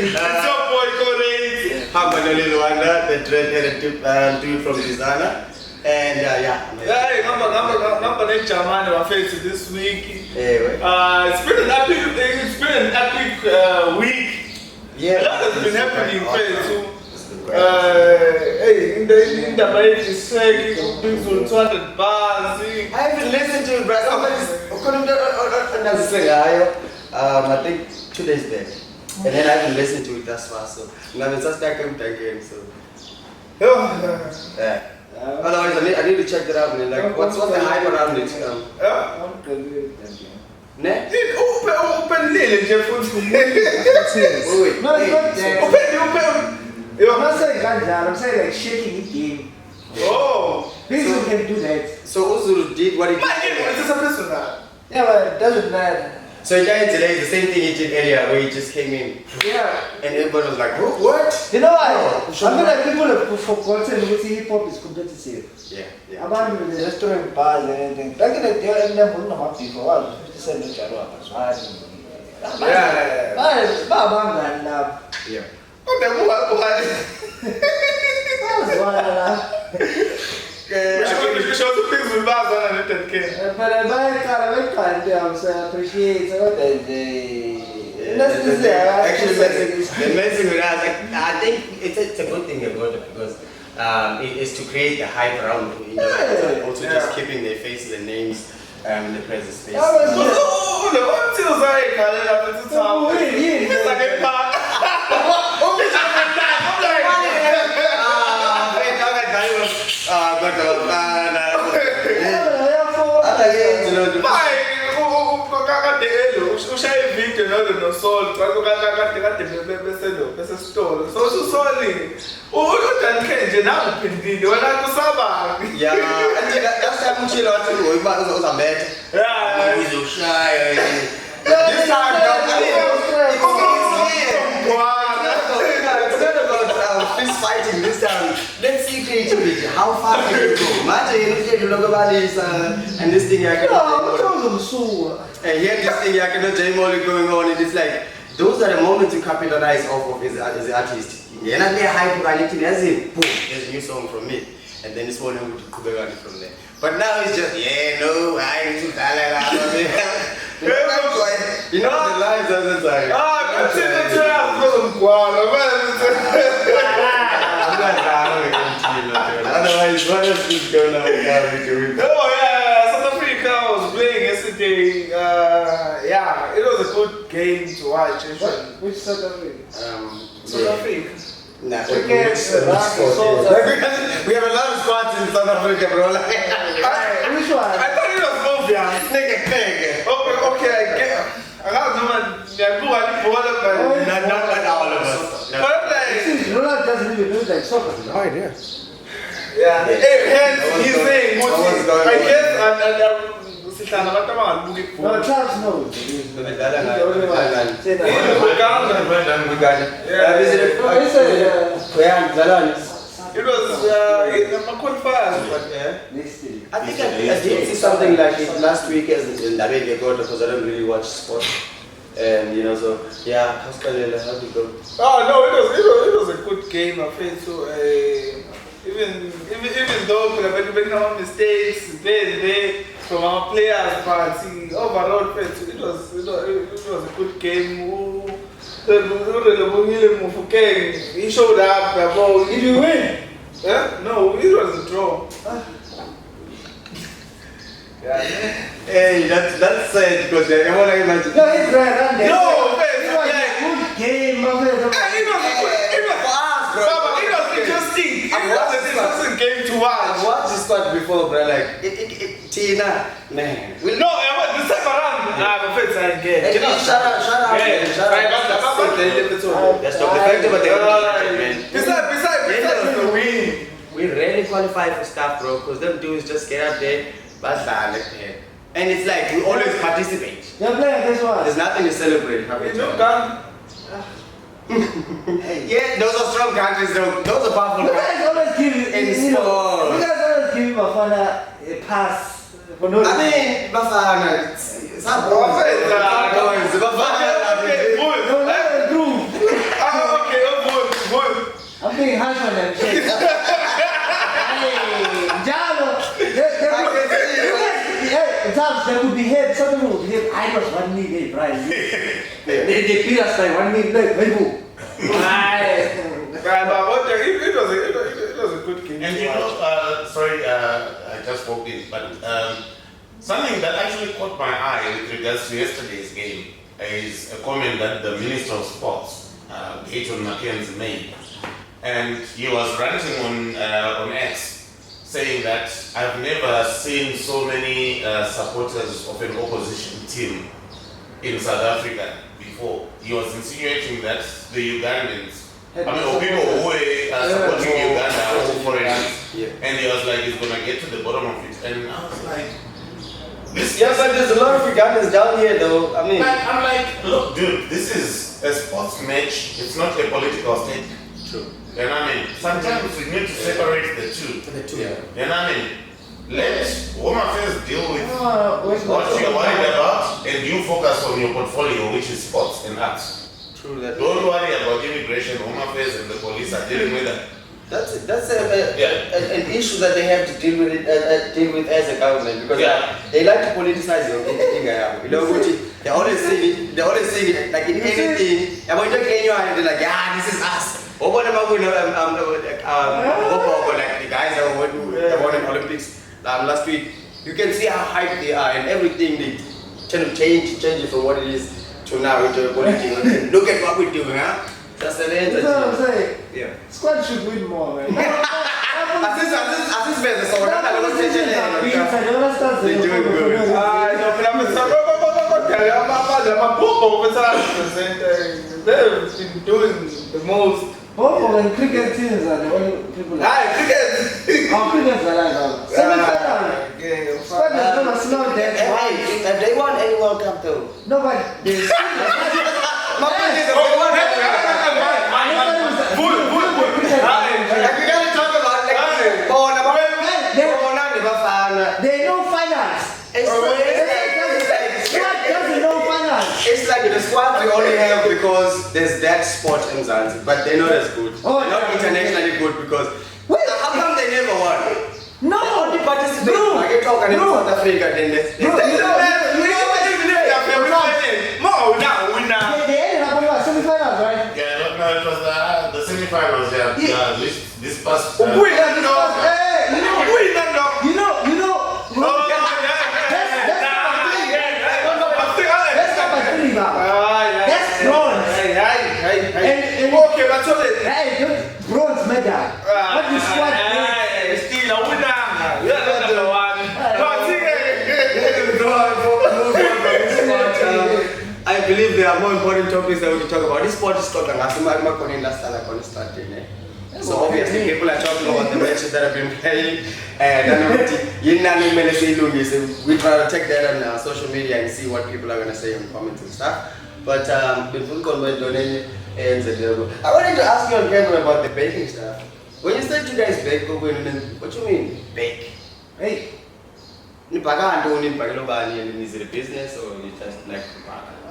It's your boy Corey. Hammer Little Wonder, the dread dude from Designer. And Hey, number name Germany my face this week. Anyway. It's been an epic week. Yeah. A lot has been happening too. Hey, in the bike is saying things will 200 bars. I haven't listened to it, bro. I think 2 days back. And then I haven't listened to it thus far, so now it's just like I'm again, so. Yeah. Otherwise, I need to check that out, man. Like, what's the hype around it? Ne? Open Lily, Jeff. Open. I'm not saying ganja, I'm saying like shaking it in. Oh! People can do that. So Uzulu did what he did. Yeah, but it doesn't matter. So he died today, the same thing he did earlier, where he just came in. Yeah. And everybody was like, what? You know why? I feel like people have forgotten that hip hop is competitive. Yeah. About the restaurant bars and anything. Back in the day, I never knew how people were 50 cent each other. Yeah. Oh, the what? We show two things with bars on it. But I buy a car, I appreciate it. Actually, the messing with us, I think it's a good thing about it because it is to create the hype around also just keeping their faces and names in the present space. Ushaye video no salt kade bese store so usoli udanke nje nawe uphindile wena kusaba yeah anje last time uchilo wathi uzambethe yeah uzoshaya this time fist fighting this time. Let's see creativity. How far can you go? And this thing I and here this thing I cannot going on, and it's like those are the moments you capitalize off of as an artist. You're not there hype as if boom, there's a new song from me. And then this one would from there. But now it's just I need to you know the lives doesn't say. Otherwise, what else is going on? Oh yeah, South Africa was playing yesterday. It was a good game to watch. Which South Africa? South Africa. Nah, we have a lot of squads in South Africa, bro. Which one? I thought it was Mobia. Okay, I get it. I got not all of us. Ronald doesn't even know like soccer. No idea. Yeah. Hence, he's saying, I guess, no, Charles knows. It was qualifiers, but I think I did see something like it last week as in America because I don't really watch sports. And so yeah, how'd it go? Oh no, it was a good game. I feel so. Even though we are making our mistakes, they from our players, but overall, it was a good game. He showed up. Did you win? No, it was a draw. Hey, that's sad because I want to imagine. No, it's right. No, good game. It was for us, bro. It was interesting. It was an interesting game to watch. I watched this squad before, bro. Like, Tina, man. No, I was the second round. I'm afraid I get. Shut up. That's not the fact about the man. Besides the win. We rarely qualify for stuff, bro, because them dudes just get up there, and it's like we always participate. You're playing this one. There's nothing to celebrate. Yeah, those are strong countries, though. Those are powerful countries. You guys always give Bafana a pass for no reason. I mean, Bafana, it's not boys. being harsh on them. Hey, Jalo. Sometimes there would be hit, some people would hit. I was 1 minute, right? They beat us by 1 minute. Look, hey, boo. It was a good game. And you know, sorry, I just spoke in, but something that actually caught my eye with regards to yesterday's game is a comment that the Minister of Sports, Gayton Mackenzie, made. And he was ranting on X, saying that I've never seen so many supporters of an opposition team in South Africa before. He was insinuating that the Ugandans, or people who were supporting Uganda or foreigners, and he was like, he's gonna get to the bottom of it. And I was like, but there's a lot of Ugandans down here though. I mean, I'm like, look, dude, this is a sports match, it's not a political statement. True. You know what I mean? Sometimes we need to separate the two. Yeah. You know what I mean? Let Home Affairs deal with what you're worried about, and you focus on your portfolio, which is sports and arts. True that. Don't worry about immigration. Home Affairs and the police are dealing with that. That's an issue that they have to deal with as a government, because they like to politicize everything. You know, they always say it like in anything. And when you talk anyone, they're like, yeah, this is us. Or what about like the guys that won the Olympics last week? You can see how hyped they are and everything. They tend to change it from what it is to now into politics. Look at what we're doing, huh? That's the end. That's what I'm saying. Yeah. Squad should win more, man. Assist better, so they're doing good. They've been doing the most. Football and cricket teams are the only people. Cricket's alive. Squad is gonna slow down. Have they won any World Cup though? No, but they. They know finance. It's like the squad we only have because there's that sport in Zanzibar, but they're not as good. They're not internationally good because how come they never won? No, they only participate. Like you talk in South Africa, then they they ended up on semi-finals, right? Yeah, no, it was the semi-finals. This past. That's bronze. Okay, but so bronze medal. What you squad? Still a winner. You're not number one. I believe there are more important topics that we can talk about. This sport is called so obviously people are talking about the matches that have been playing, and we try to take that on social media and see what people are going to say in comments and stuff. But I wanted to ask you on camera about the baking stuff. When you said you guys bake, what do you mean bake? Hey. Is it a business or you just like?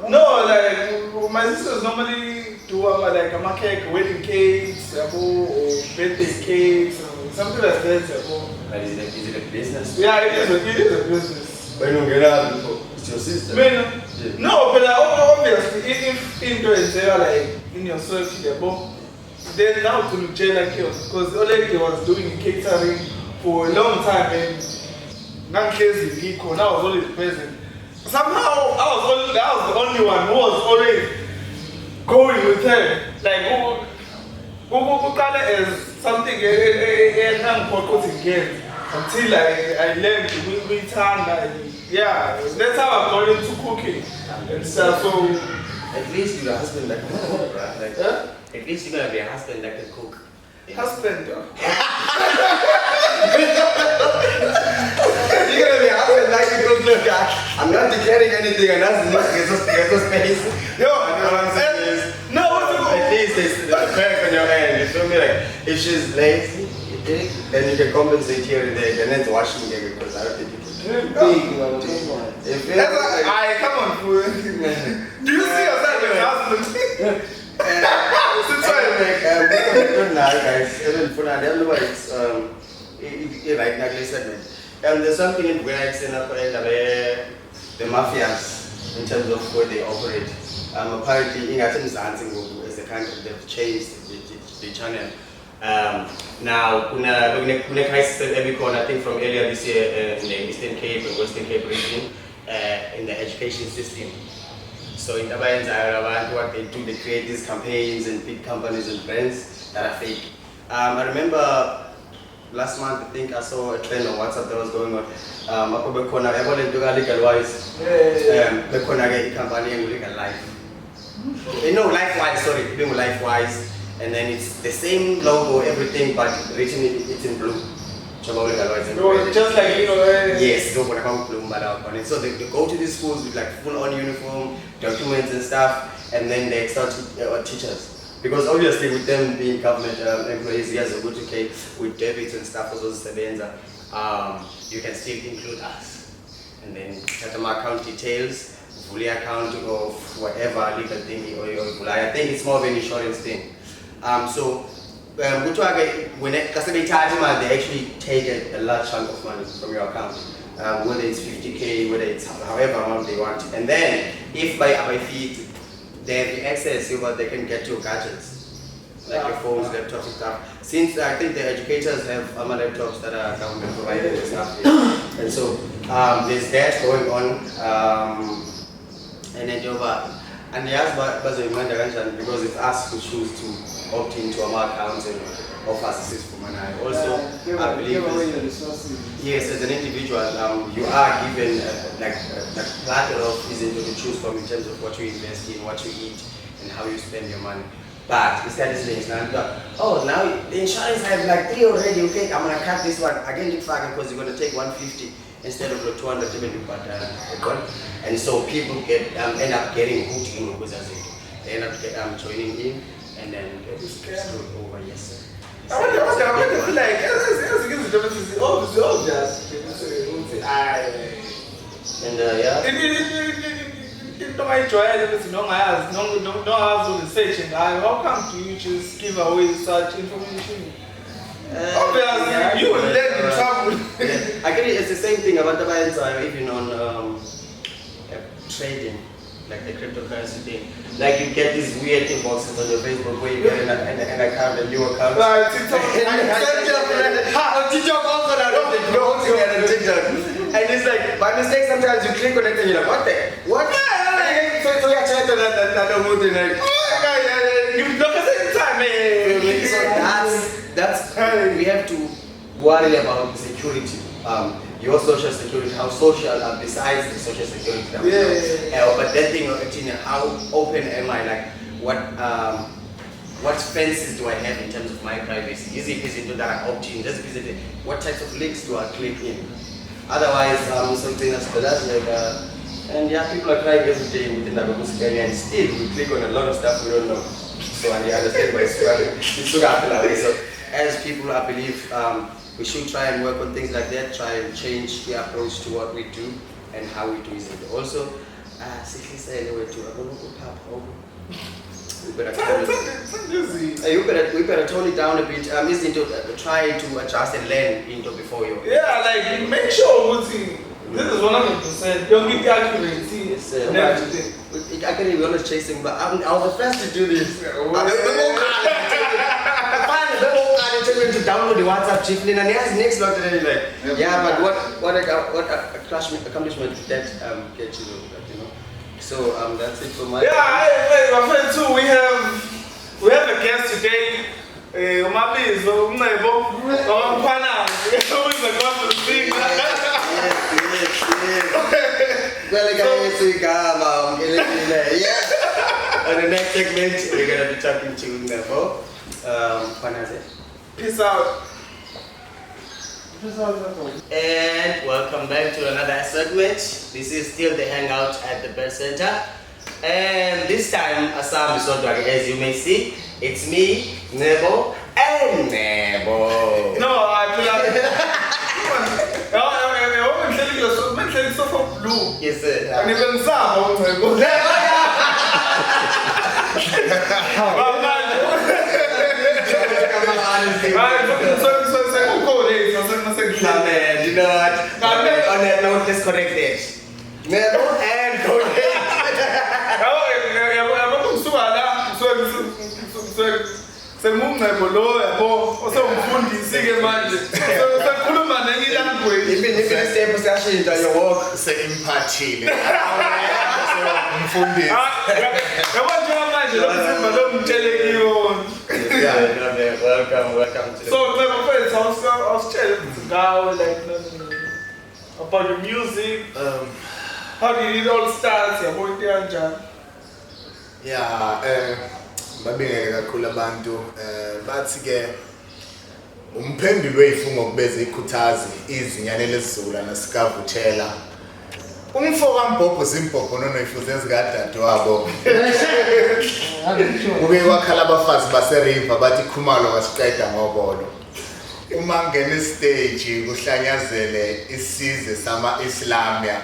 No, like my sisters normally do like a cake, wedding cakes, or birthday cakes, or something like that. But is it a business? Yeah, it is a business. When you get out, it's your sister. No, but obviously, if into it, they are like in your circle, then now to look like yours, because Oleg was doing catering for a long time, and now crazy now I was always present. Somehow I was the only one who was always going with her. Like who is something again until I learned to read hand. Yeah, that's how I got into cooking and stuff. So at least you're a husband that can cook, right? Like, at least you're gonna be a husband that can cook. Husband, You're gonna be a husband that can cook. Look, I'm not declaring anything, and that's not get some space. Yo, no, at least there's a perk on your hand. You feel me? Like if she's lazy, then you can compensate here and there, and then washing again because I don't think you can. Come on, fool. Do you see yourself as a husband? guys, even for now, I don't know why it's right now segment. There's something in when I say the mafias in terms of where they operate. Apparently, in Athens, as a country, they've changed the channel. Now, kuna crisis in every corner. I think from earlier this year in the Eastern Cape and Western Cape region in the education system. So in Tabayanza, what they do, they create these campaigns and big companies and brands that are fake. I remember last month, I think I saw a trend on WhatsApp that was going on. Lifewise, sorry, doing Lifewise. And then it's the same logo, everything, but written it's in blue. Just like, yes, blue. So they go to these schools with like full-on uniform, documents and stuff, and then they start teachers. Because obviously with them being government employees, yes, a good okay, with debits and stuff, you can still include us. And then Chatama account details, fully account of whatever legal thing, or I think it's more of an insurance thing. When they actually take a large chunk of money from your account, whether it's 50K, whether it's however amount they want. And then, if by feet, they have the access over, they can get your gadgets, like your phones, laptops and stuff. Since I think the educators have laptops that are government provided and stuff, and so there's that going on. And then and they ask because it's us who choose to opt into our accounts and offer assistance for money. Also, I believe yes, as an individual, you are given like a plethora of reasons to choose from in terms of what you invest in, what you eat, and how you spend your money. But instead of saying, now the insurance I have like 3 already. Okay, I'm gonna cut this one again. Because you're gonna take 150 instead of the 200 but and so people end up getting hooked in because they end up joining in and then get screwed over. Yes, sir. I feel like it's obvious. And yeah. Don't have research and how come do you just give away such information? Obviously, you will let in trouble. I get it, it's the same thing about the buyers, even on trading, like the cryptocurrency thing. Like you get these weird inboxes on your Facebook where you get an account, a new account. Right, TikTok. TikTok also now, they promoting it on TikTok. And it's like, by mistake, sometimes you click on it and you're like, what the? What? So you're trying to that movie like, you look at the time, man. So that's we have to worry about the security. Your social security, how social besides the social security. But that thing, how open am I? Like, what fences do I have in terms of my privacy? Is it that I opt in? Just visit what types of links do I click in? Otherwise, something that's like, and yeah, people are crying every day within the Ghana, and still we click on a lot of stuff we don't know. So, and you understand why it's struggling. So, as people, I believe we should try and work on things like that, try and change the approach to what we do and how we do it. Also, we better tone it down a bit. Try to adjust and learn into before you. Yeah, like make sure this is 100%. Don't give the accuracy and everything. Actually, we're always chasing, but I was the first to do this. To download the WhatsApp chiefly, and he has next lot and like, yeah, but what accomplishment did that get you, So that's it for my. Yeah, my friend too. We have a guest today. Umabi is Unebo. Who is the God of the thing? Yes. On the next segment, we're gonna be talking to Nebo. Peace out. And welcome back to another segment. This is still the Hangout at the Bell Center. And this time, as you may see, it's me, Nebo, and Nebo. No, I feel like so for blue. Yes, sir. And even some, man, you know what? On that note, let's correct that. Never and correct. Even if you stay possession into your work, say impatile. welcome to the So, my friends, I was telling like about the music. How did it all start? Babinge kakhulu abantu bathi ke umphendulo weyifungo kubeze ikhuthazi izinyane lesizulu nasikavuthela umfo kaMbhobho Zimbhobho nonoyifuze ezikadade wabo kube wakhala abafazi baseriver bathi khumalo wasiqeda ngobolo uma ngene stage kuhlanyazele isizwe sama-Islamia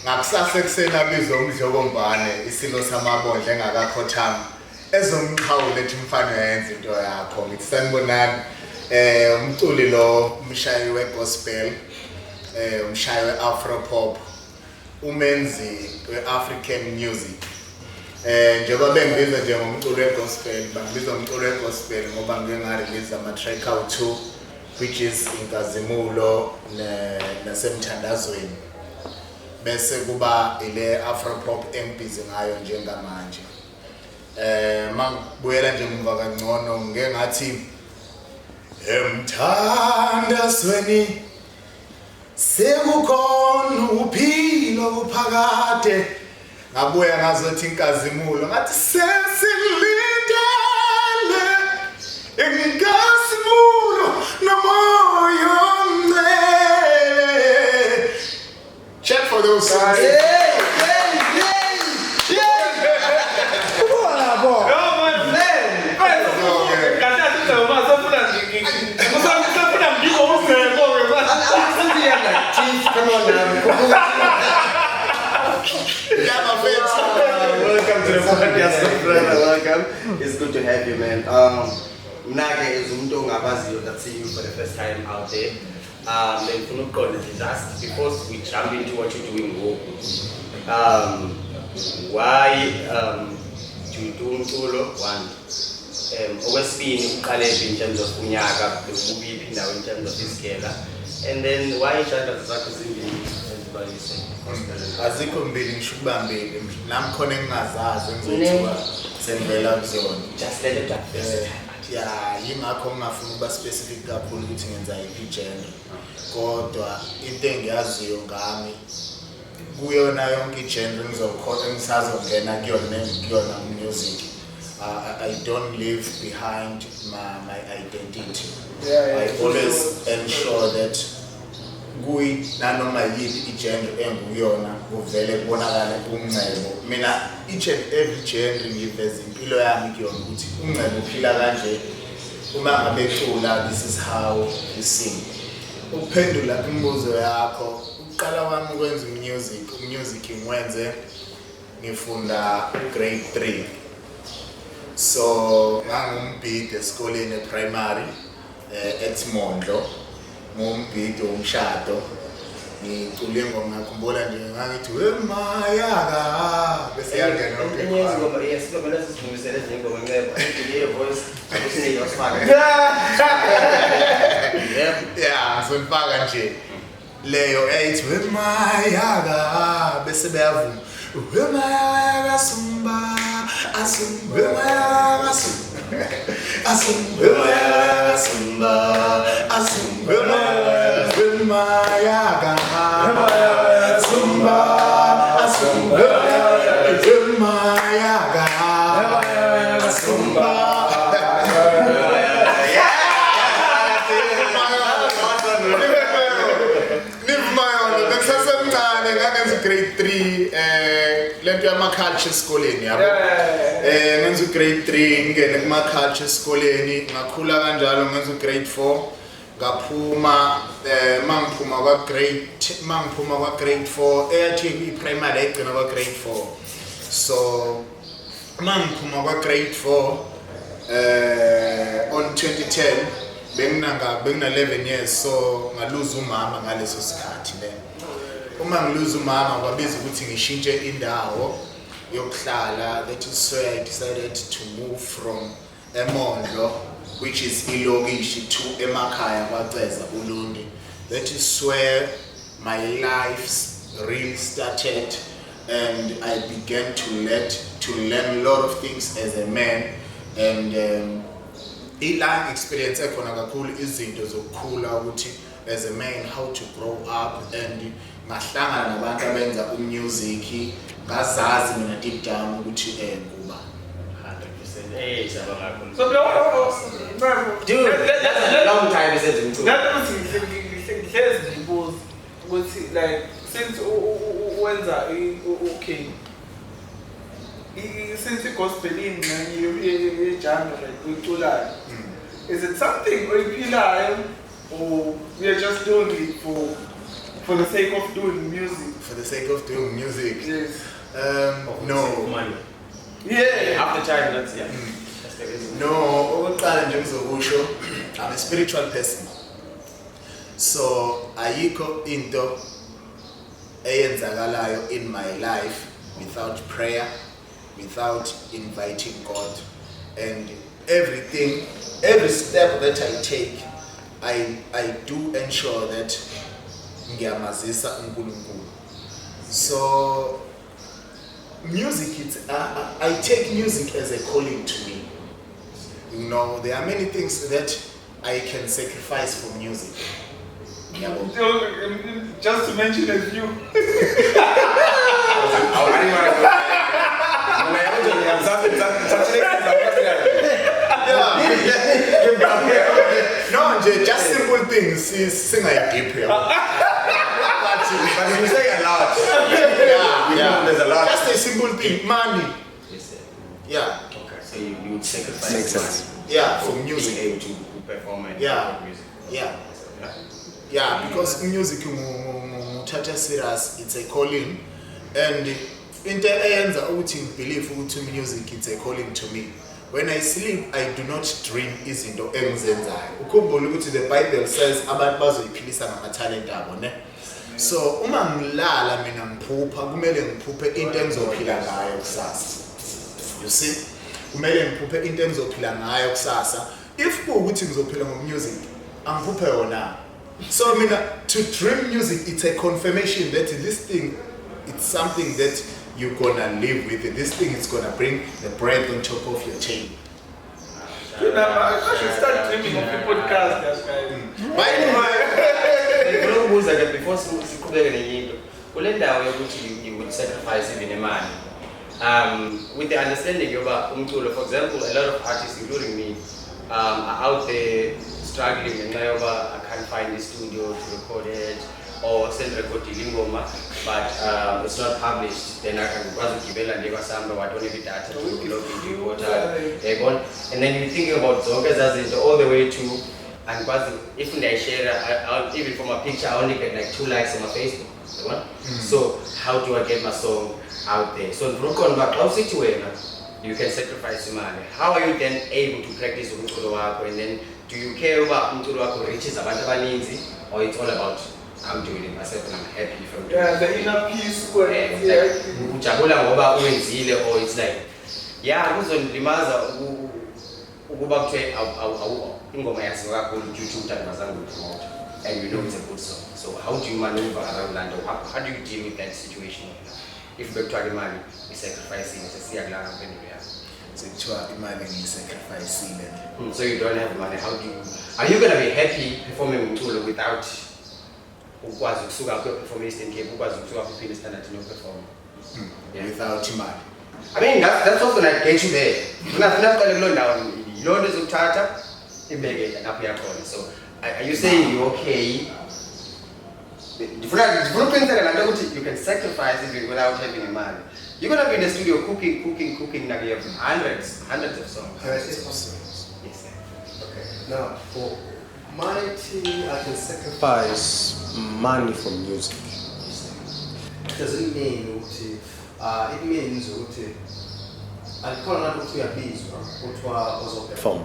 ngakusasa ekuseni abizwa umdlokombane isilo samabondla engakakhothanga ezomqhawule ethi mfana yenza into yakho ngithi sanibonani umculi lo umshayi wegospel umshayi we-afro pop umenzi we-African music njengoba bengibiza njengomculi wegospel bangibiza umculi wegospel ngoba ngike ngarelease ama-track awu-2 which is inkazimulo nasemthandazweni bese kuba ile afro pop engibhizi ngayo njengamanje mangibuyela nje muva kangcono ngeke ngathi emthandazweni sekukhona uphilo uphakade ngabuya ngazothi inkazimulo ngathi sesilindele inkazimulo nomoya omncele. Check for those songs. Come on now. Welcome to the podcast, brother. Welcome. It's good to have you, man. Mnake is umuntu ongabaziyo that see you for the first time out there. And just before we jump into what you're doing, why do you do umculo? One. Okwesibini uqalephi in terms of unyaka, ubuphi now in terms of iskela. And then why ishada zakho zimbili ezibali azikho mbili ngishubambile nami khona engingazazi engizothiwa sendlela kuzona just let it up yingakho ngingafuna ukuba specific kakhulu ukuthi ngenza yiphi genre kodwa into engiyaziyo ngami kuyona yonke genre ngizokhona ngisazongena kuyona music. I don't leave behind my identity. I always ensure that nanoma yiphi igenre enguyona kuvele kubonakala umncebo. Mina each and every genre ngiveza impilo yami kuyona ukuthi umncebo uphila kanje uma ngabe ecula this is how you sing. Ukuphendula imibuzo yakho uqala wami ukwenza music ngwenze ngifunda grade 3. So ngangumbhidi esikoleni primary eThimondlo ngumbhidi womshado ngicule ngoma ngakhumbula nje ngangithi wemayaka bese yangena ngoma yesibona sisivumisele njengoma ncebo ndiye voice usine yosifaka yeah sonifaka nje leyo ethi wemayaka bese bayavuma wemayaka sumba asumba grade 3 lento yama-culture esikoleni yabo ngenza grade 3 ngene kuma-culture esikoleni ngakhula kanjalo ngenza grade 4 ngaphuma mangiphuma kwa-grade 4 eyathi i-primary ayigcina kwa-grade 4 so mangiphuma kwa-grade 4 on 2010 Bengina 11 years, so ngaluza umama ngaleso sikhathi le. Uma ngiluza umama kwabiza ukuthi ngishintshe indawo yokuhlala. That is where I decided to move from Emondo, which is ilokishi, to Emakhaya kwaCeza Ulundi. That is where my life really started, and I began to learn a lot of things as a man. And i-life experience ekhona kakhulu izinto zokukhula ukuthi as a man how to grow up, and ngahlangana nabantu abenza umusic, ngazazi mina deep down ukuthi kuba 100%. So, dude, that's a long time since we took. that was like since wenza okay. Since gospel in genre like is it something oyiphilayo, or we are just doing it for the sake of doing music? For the sake of doing music. Yes. No. Money. Yeah. After time, that's That's the reason. No, okokuqala nje ngizokusho, I'm a spiritual person. So ayikho into eyenzakalayo in my life without prayer, without inviting God, and everything, every step that I take, I do ensure that ngiyamazisa uNkulunkulu. So music, I take music as a calling to me. You know, there are many things that I can sacrifice for music. Just to mention a few. No, just simple things. Sing a deep here. But you say a lot. Yeah. There's a lot. Just a simple thing, money. Yeah. Okay. So you would sacrifice. Makes sense. Yeah, for music. Being able to perform and Yeah. music. Yeah. Yeah, because music muthatha serious, it's a calling, and into eyenza ukuthi believe ukuthi music it's a calling to me. When I sleep, I do not dream izinto engizenzayo. Ukhumbula ukuthi the Bible says abantu bazoyiphilisa ngamatalent abo, ne? So uma ngilala mina ngiphupha, kumele ngiphuphe into engizophila ngayo kusasa. You see? Kumele ngiphuphe into engizophila ngayo kusasa. If kuwukuthi ngizophila ngomusic, angiphuphe yona. So to dream music, it's a confirmation that this thing, it's something that you're gonna live with. This thing is gonna bring the bread on top of your chain. I should start dreaming of the podcast, guys. Before you would sacrifice even a man. With the understanding of for example, a lot of artists, including me, are out there struggling, and I can't find the studio to record it, or send record to Lingoma, but it's not published. Then I can go to Kibela and give us some, but I don't have the data to look into water. And then you're thinking about Zogas as it all the way to, and if I share, even from a picture, I only get like 2 likes on my Facebook. So how do I get my song out there? So you can sacrifice your money. How are you then able to practice umculo wako, and then do you care about umculo wako reaches abantu abaninzi, or it's all about I'm doing it myself and I'm happy if I'm doing it? The inner peace. Ujabula ngoba uwenzile, or it's like kuzondilimaza ukuba kuthe ingoma yaziwa kakhulu due to uthandazange promote, and you know it's a good song. So how do you maneuver around that? How do you deal with that situation? If we're talking money, we're sacrificing, so you don't have money. How do you? Are you gonna be happy performing Mtulo without performance in Cape? Without money. I mean, that's what's gonna get you there. So are you saying you're okay? You can sacrifice it without having money. You're gonna be in the studio cooking, like you have hundreds of songs. Yes, sir. Okay. Now, for money, I can sacrifice money for music. Does it mean it means I call not to be perform.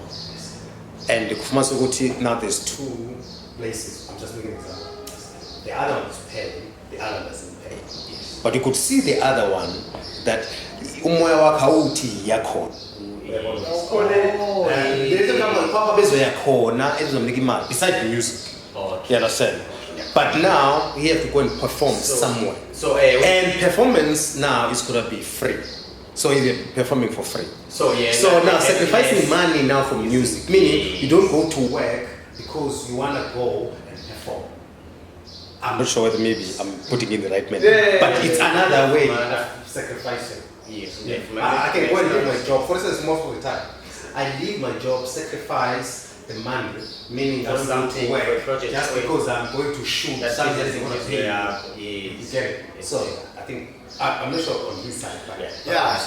And now there's 2 places. I'm just making example. The other one is paying, the other doesn't pay. Yes. But you could see the other one that umoya wakhe awuthi yakhona. There's a couple of papa bezoyakhona ezomnika imali besides the music. You understand? But now he have to go and perform somewhere. And performance now is gonna be free. So he's performing for free. So now sacrificing money now for music, meaning you don't go to work because you wanna go and perform. I'm not sure whether maybe I'm putting in the right method, but it's another way of sacrificing. Yes, I can go and leave my job. For instance, most of the time, I leave my job, sacrifice the money, meaning I'm going to work just because I'm going to shoot something that's going to pay. You get it? So I think I'm not sure on his side, but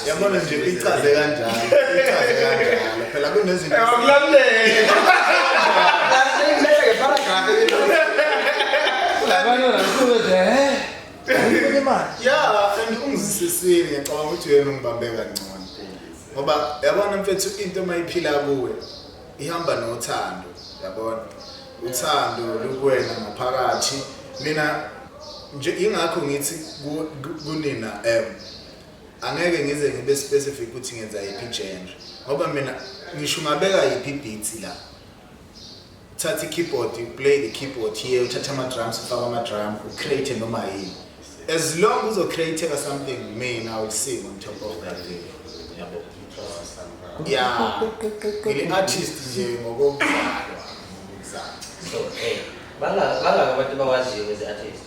yabona nje ichaze kanjani phela kunezinto and ungizisisile ngicabanga ukuthi uyena ungibambe kancane ngoba yabona mfethu into mayiphila kuwe ihamba nothando yabona uthando lukwena ngaphakathi mina nje ingakho ngithi kunina angeke ngize ngibe specific ukuthi ngenza yiphi genre ngoba mina ngisho ngabeka yiphi beat la thatha keyboard you play the keyboard here uthatha ama drums ufaka ama drum ucreate noma yini as long as you create something I will sing on top of that thing ngile artist nje ngokuzalwa So banga abantu bawaziyo as artist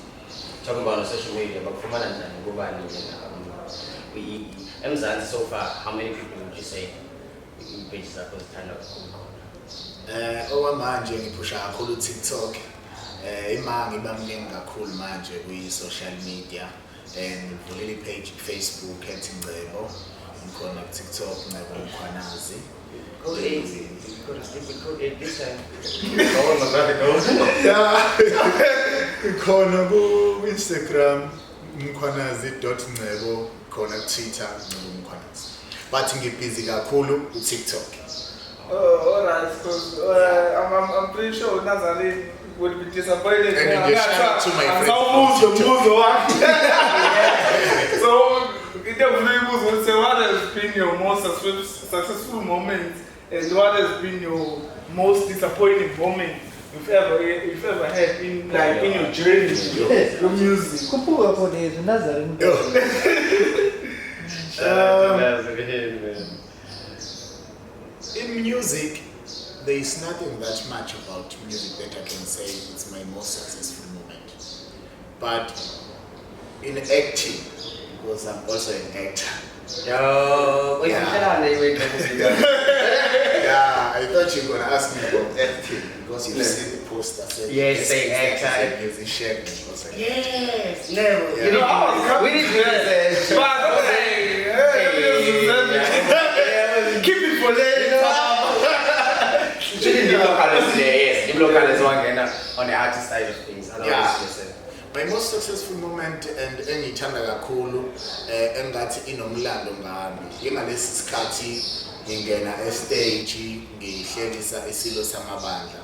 talking about on social media bakufumana njani kubani eMzansi so far how many people would you say page zakho zithanda kakhulu okwamanje ngiphusha kakhulu TikTok imanga ibamningi kakhulu manje kwi-social media ngivulile page Facebook ethi Ngcebo ngikhona ku TikTok Ngcebo Mkhwanazi go easy go this time oh my god go ngikhona ku Instagram mkhwanazi.ngcebo khona ku Twitter Ngcebo Mkhwanazi but ngibhizi kakhulu ku TikTok. Alright, because I'm pretty sure Nazarene would be disappointed. And you just shout to my friends. So, what has been your most successful moment and what has been your most disappointing moment you've ever had in your journey, your music? In music, there is nothing that much about music that I can say it's my most successful moment. But in acting, because I'm also an actor. Yeah, I thought you were going to ask me about acting because you see the poster. Yes, say actor. Musician. Yes, never. Yeah. We didn't do that. Keep it for later. Yes, on the artist side of things. My most successful moment and engithanda kakhulu engathi inomlando ngami ngalesi sikhathi ngingena stage ngihlekisa isilo samabandla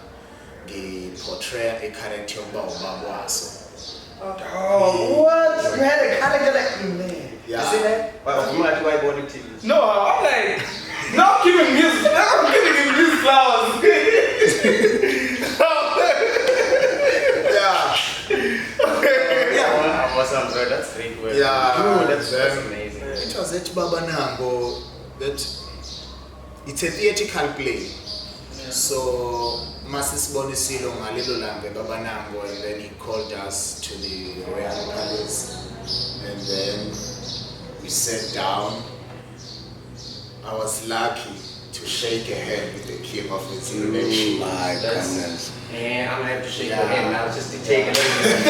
ngiportray a character yokuba ubaba waso. Oh, what? You had a character like man. Yeah. You see that? But you like white body TV. No, I'm like, not giving him these flowers. Awesome, bro. That's great work. Yeah, dude, that's amazing. It was at Baba Nango that it's a theatrical play. So Masis Bonisilo Ngalilo Lambe Baba Nango, and then he called us to the Royal Palace, and then we sat down. I was lucky to shake a hand with the king of his nation. My goodness. Yeah, I'm gonna have to shake your hand now just to take a little bit.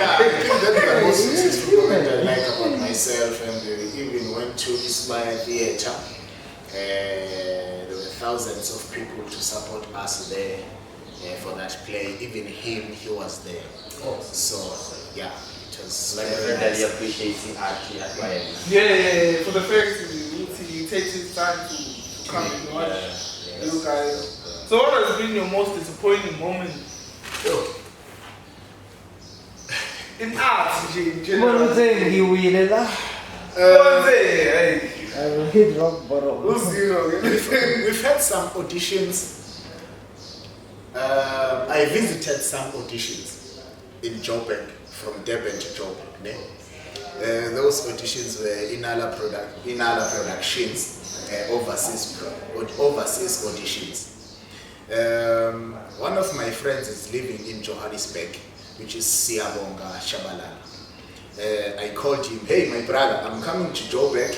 I think that's the most successful moment I like about myself, and we even went to Ismail Theatre. There were thousands of people to support us there for that play. Even him, he was there. Oh. So, yeah, it was like very really nice. appreciating art. Yeah. For the first, he takes his time to come and watch you guys. So what has been your most disappointing moment? In art, in general. One thing he win lah. One thing, I hit rock bottom. We've had some auditions. I visited some auditions in Joburg, from Durban to Joburg. Ne? Those auditions were Inala Productions, overseas auditions. One of my friends is living in Johannesburg, which is Siyabonga Shabalala. I called him, hey my brother, I'm coming to Joburg.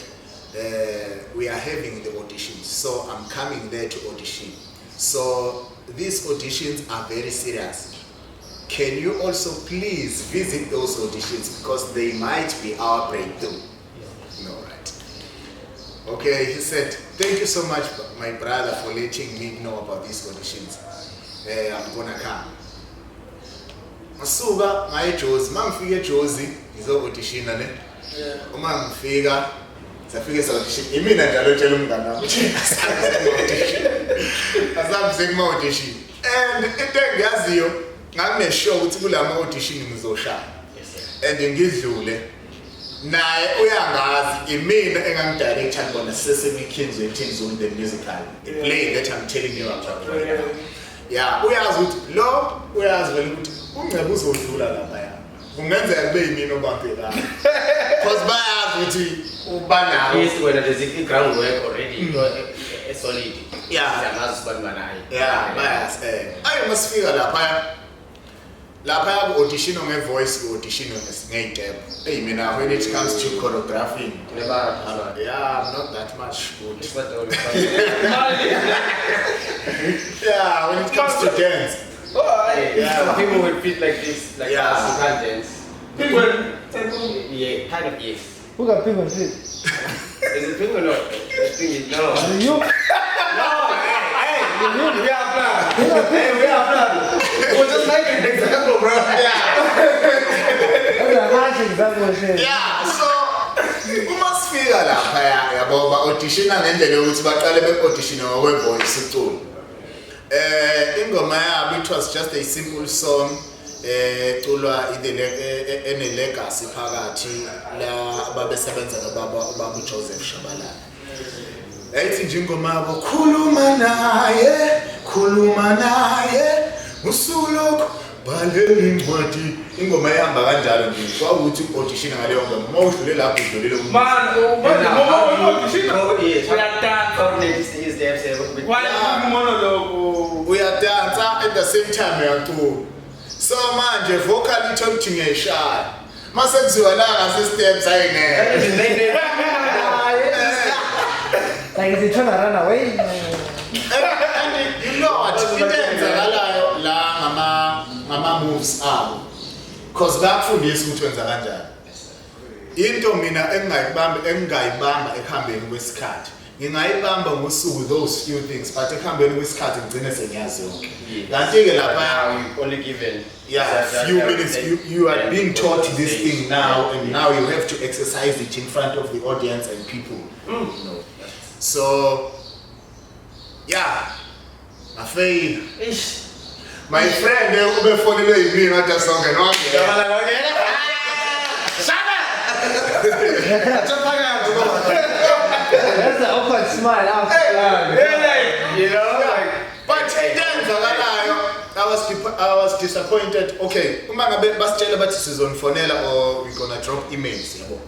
We are having the auditions, so I'm coming there to audition. So these auditions are very serious. Can you also please visit those auditions because they might be our breakthrough? No, right. Okay, he said, thank you so much, my brother, for letting me know about these auditions. I'm gonna come. Masuba, my Josie, Mamfika Josie, is over audition, ne? Mamfika, Safika audition. Imina Jalo audition. And it then you. I'm sure ukuthi kulama audition ngizoshaya and ngidlule naye uyangazi imina engangidirector ngona sesemikhinzwe things on the musical the play that I'm telling you about right now. Yeah, uyazi ukuthi lo uyazi vele ukuthi ungcebe uzodlula lapha ya kungenzeka kube yimina obambela because bayazi ukuthi ubanawo Yes, when there's a ground work already, a solid. Yeah, bayazi ayi masifika lapha lapha audition on my voice, audition on nge-step. Hey, mina, when it comes to choreographing, yeah, I'm not that much good. Yeah, when it comes to dance. Yeah, people would feel like this, like Yeah. you can't dance. Yeah, kind of yes. Who got pink on feet? Is it pink or not? I think it no. You? We are plan. Hey, we are plan. We're just like an example, bro. That's a harsh example. Yeah, so you must feel like about audition and then you baqale be-audition ngokwe-voice uculo. Ingoma yabo, it was just a simple song culwa ene-legacy phakathi la babesebenza nobaba Joseph Shabalala. Ethi nje ingoma yabo khuluma naye usulokhu baleli incwadi ingoma ehamba kanjalo nje kwawuthi audition ngaleyo ngoma mawudlule lapho udlulele Man, audition. Why monologue? uyadansa at the same time uyacula. So manje vocal ithi ngiyeshaya mase kuziwa la ngase steps ayingeke. Like is he trying to run away? And you know what? Intenzakalayo la ngama moves abo. Because bakufundisa ukuthi wenza kanjani. Into mina engingayibamba ekuhambeni kwesikhathi. Ngingayibamba ngosuku those few things, but ekuhambeni kwesikhathi ngicine sengiyazi yonke. Kanti ke lapha only given few minutes you are being taught this thing now, and now you have to exercise it in front of the audience and people. You know. So yeah, my friend ube fonele yimi ngathi sonke no. That's an awkward smile after. You know, like. But I was disappointed. Okay, uma ngabe basitshela bathi sizonifonela or we gonna drop emails yabo.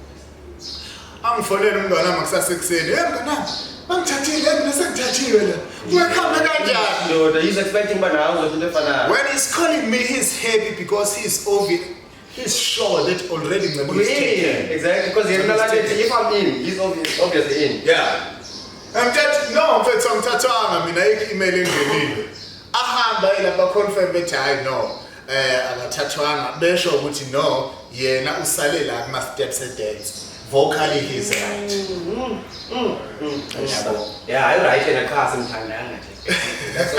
Angifonela umntwana wami kusasekuseni. Mntwana, bangithathile mina sengithathiwe la. Uyakhamba kanjani? No, he's expecting by now When he's calling me, he's happy because he's sure that already the yeah, exactly, because if I'm in, he's obviously in. Yeah. I'm mfethu mina email engenile. Ahamba lapha confirm bethi hayi no. Akathathwanga besho ukuthi no, yena usale la kuma steps dance. Vocally he's right. Yeah, I write in a car sometime. That's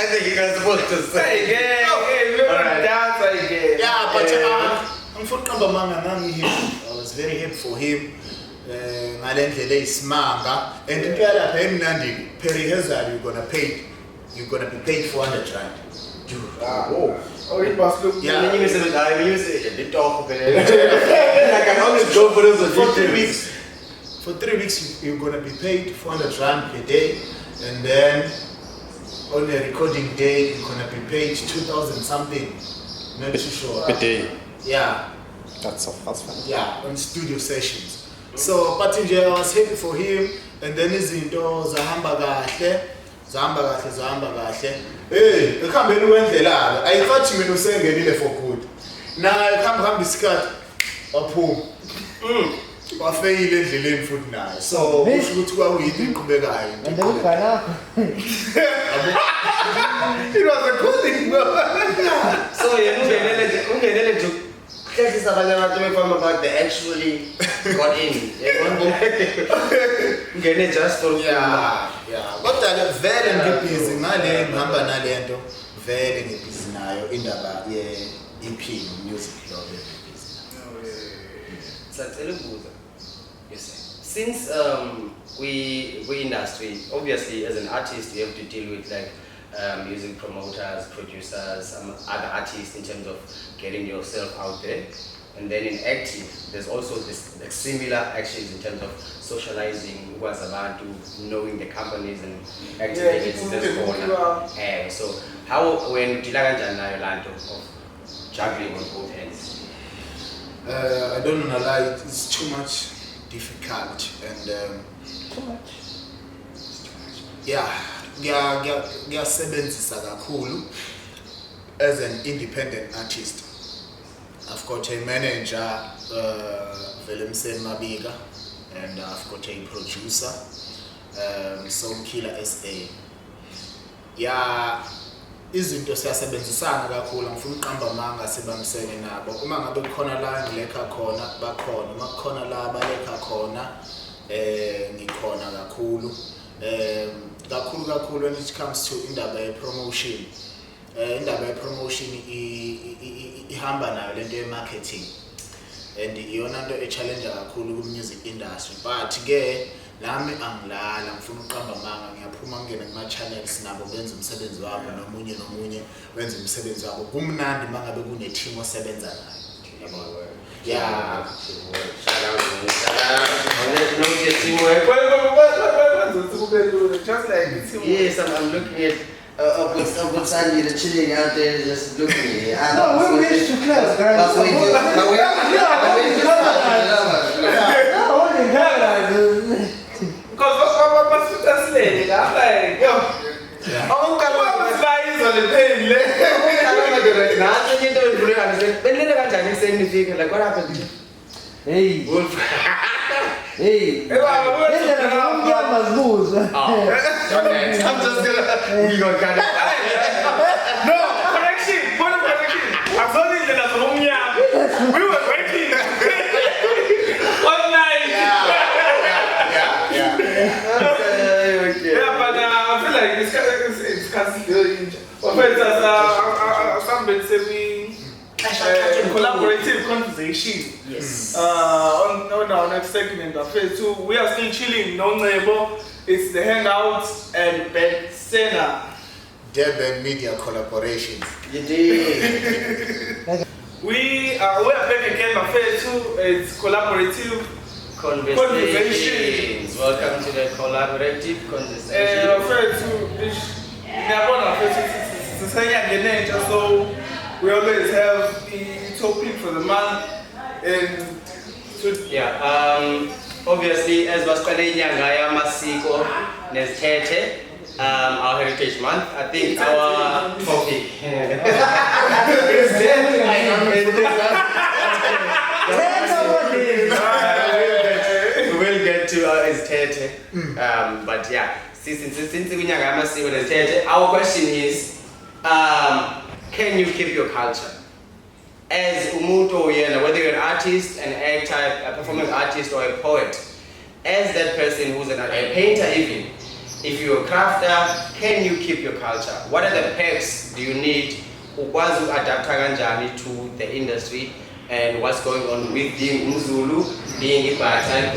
I think you guys supposed to say. Yeah, but I was very happy for him. ngale ndlela eyisimanga and into yalapha emnandi per rehearsal you're gonna be paid 400 rand. Oh, you must look. Yeah. When you say the talk, I can always go for those For 3 weeks. For 3 weeks, you're gonna be paid 400 rand per day, and then on the recording day, you're gonna be paid 2,000 something. Not too sure. Per day. Yeah, That's fine. yeah, on studio sessions. So, but I was happy for him, and then izinto zahamba kahle. Hey, ekuhambeni kwendlela I thought mina usengenile for good. Naye kuhamba isikhathi waphuma. Wafeyile endleleni futhi naye. So kusho ukuthi kwakuyinto eqhubekayo. And then we find out. It was a good thing, bro. So ungenele to clearly abanye abantu befama about they actually got in. Ungene just for Yeah. Kodwa vele ngibhizi ngale ngihamba nalento. Vele ngibhizi nayo indaba ye-EP music club ebhizi. Yes. Since we industry, obviously as an artist you have to deal with like music promoters, producers, other artists in terms of getting yourself out there. And then in acting, there's also this like, similar actions in terms of socializing, knowing the companies and activities. So how when Dilaganjana of juggling on both ends? I don't wanna lie, it's too much difficult and Too much. ngiyasebenzisa kakhulu as an independent artist. I've got a manager, Velemsen Mabiga, and I've got a producer, Somkila SA. Izinto siyasebenzisana kakhulu ngifuna uqamba manga sibambisene nabo uma ngabe kukhona la ngilekha khona bakhona uma kukhona la balekha khona ngikhona kakhulu kakhulu when it comes to indaba ye promotion indaba ye promotion ihamba nayo lento ye marketing and iyona into e challenge kakhulu ku music industry but ke lami angilala ngifuna uqamba manga ngiyaphuma ngene kuma channels nabo benza umsebenzi wabo nomunye wenza umsebenzi wabo kumnandi mangabe kune team osebenza nayo yeah Just like yes, I'm looking at Sandy the chilling out there just looking at No, we wish to class, guys. because what's translated? I'm like, yo, I'm flying on the plane. Like what happened? Hey. Hey. Hey, well, I'm just gonna we got kind of no, correction, point of correction. I'm sorry that that's wrong. We were waiting all night. Yeah, but I feel like it's considered. Some been saying collaborative conversation. yes. On our next segment, so we are still chilling. No neighbor. It's the Hangout and Ben Sena. Devon Media Collaborations. You did. We are back again, my friend, too. It's collaborative Conversations. Welcome to the collaborative conversation. my friend, too. So we always have the topic for the month. And so, Obviously, as Baspane Nyangaya Masiko Nesete, our Heritage Month, I think our topic. We'll get to Estete. But yeah, since we Estete, our question is, can you keep your culture? As Umuto, whether you're an artist, an actor, a performing artist, or a poet, as that person who's a painter even, if you're a crafter, can you keep your culture? What are the perks do you need to adapt to the industry and what's going on with being Zulu, being Ibaratan,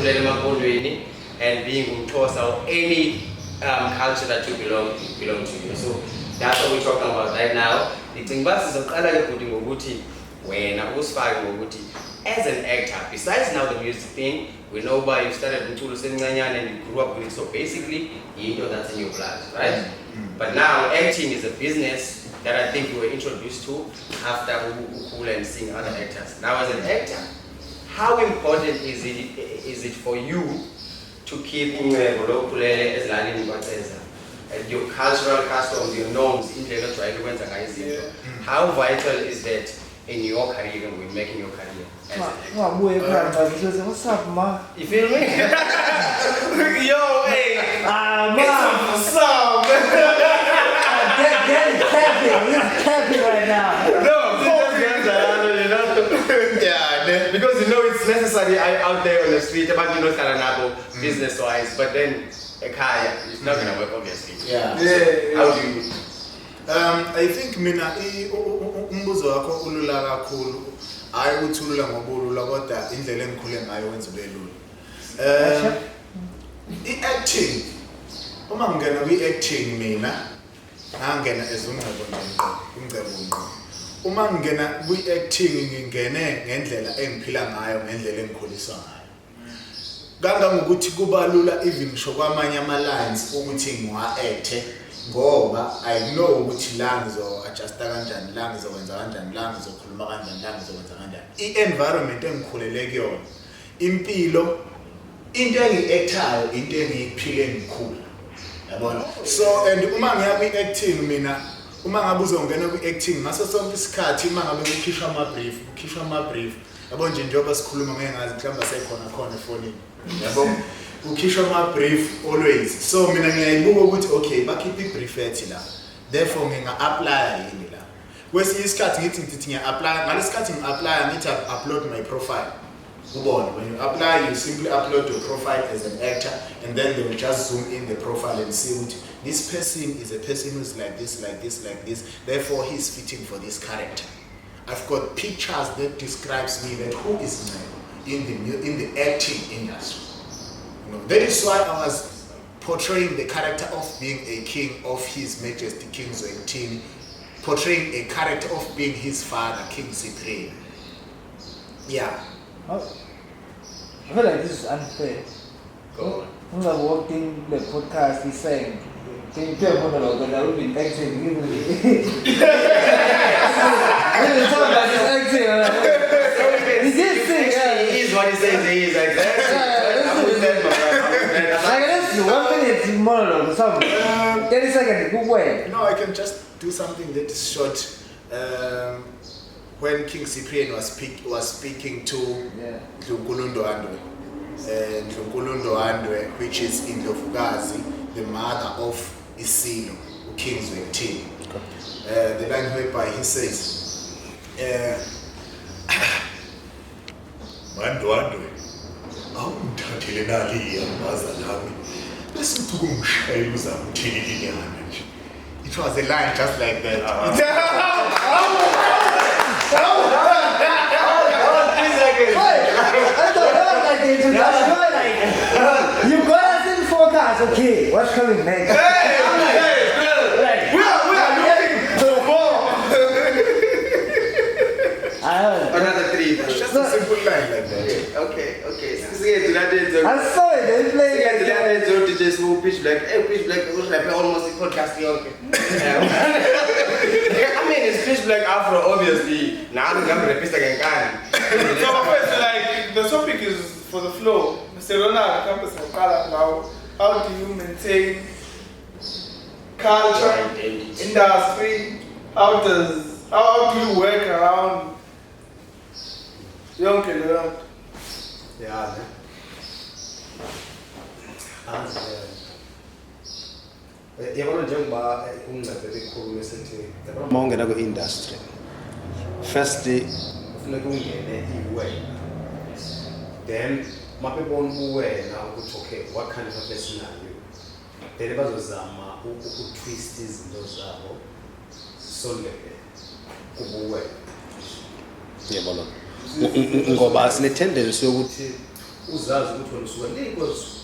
and being Umtosa, or any culture that you belong to. So that's what we're talking about right now. The thing is as an actor, besides now the music thing, we know by you started and you grew up with it, so basically you know that's in your blood, right? But now acting is a business that I think we were introduced to after Ukula and seeing other actors. Now as an actor, how important is it for you to keep your cultural customs, your norms, how vital is that in your career when making your career? What's up, ma? You feel me? Yo, hey. Ma. What's up? Get capping. You're capping right now. Yeah, because you know it's necessary out there on the street, but you know Karanabo business-wise, but then a kaya is not gonna work obviously. Yeah. How do you? I think mina umbuzo wakho ulula kakhulu. Hayi ukuthulula ngobulula kodwa indlela engikhule ngayo wenza ube lula. I-acting uma ngena kwi-acting mina ngangena as ungcebo. Uma ngena kwi-acting ngingene ngendlela engiphila ngayo, ngendlela engikhuliswa ngayo. Kangangokuthi kuba lula even ngisho kwamanye ama-lines ukuthi ngiwa-acte ngoba I know ukuthi la ngizo-adjusta kanjani, la ngizokwenza kanjani, la ngizokhuluma kanjani, la ngizokwenza kanjani. I-environment engikhulele kuyona, impilo, into engi-actayo, into engiyiphile ngikhula. Yabona? So and uma ngiya kwi-acting mina, uma ngabe uzongena kwi-acting ngaso sonke isikhathi uma ngabe ukhishwa ama-brief, yabo njengoba sikhuluma ngeke ngazi mhlawumbe sekhona efonini. Yabo ukhishwa ama-brief always. So mina ngiyayibuka ukuthi okay bakhipha i-brief ethi la. Therefore nginga-apply yini la. Kwesinye isikhathi ngithi ngiya-apply, ngalesikhathi ngi-apply ngithi upload my profile. When you apply, you simply upload your profile as an actor, and then they will just zoom in the profile and see what this person is a person who's like this, like this, like this. Therefore, he's fitting for this character. I've got pictures that describes me that who is in the acting industry. You know, that is why I was portraying the character of being a king of His Majesty King Zwelithini, portraying a character of being his father, King Cyprian. Yeah. Oh. I feel like this is unfair. Go on. When I walked in the podcast, he's saying, can you tell monologue that I will be acting? He did sing. He is what he says he is, exactly. Like this 1 minute monologue or something. 30 seconds, good way. No, I can just do something that is short. When King Cyprian was speaking to Ndlunkulu Ndwandwe, which is Indlovukazi, the mother of Isilo, King Zwelithini. The line whereby he says, Mandwandwe, awungithathele nali yamaza lami, bese uthi ungishayela uzamthini linyana nje. It was a line just like that. You got us in forecast, okay? What's coming next? We are looking for more. Another 3. It's just a simple line like that. Okay. I saw it, they played it. Pitch Black, almost podcast. I mean, it's Pitch Black Afro, obviously. Now I'm going to repeat again. So, like, the topic is for the flow. Mr. Ronald, campus of color now. How do you maintain culture, industry? How do you work around young people? Yeah. Yabona njengoba ungcebe bekhulu esithi uma ungena ku-industry firstly kufuneka ungene iwena, then mabebona uwena ukuthi okay what kind of a person are you, then bazozama ukutwist izinto zabo soleke kubuwena. Yabona ngoba sine tendency yokuthi uzazi ukuthi wena usuka le kwezulu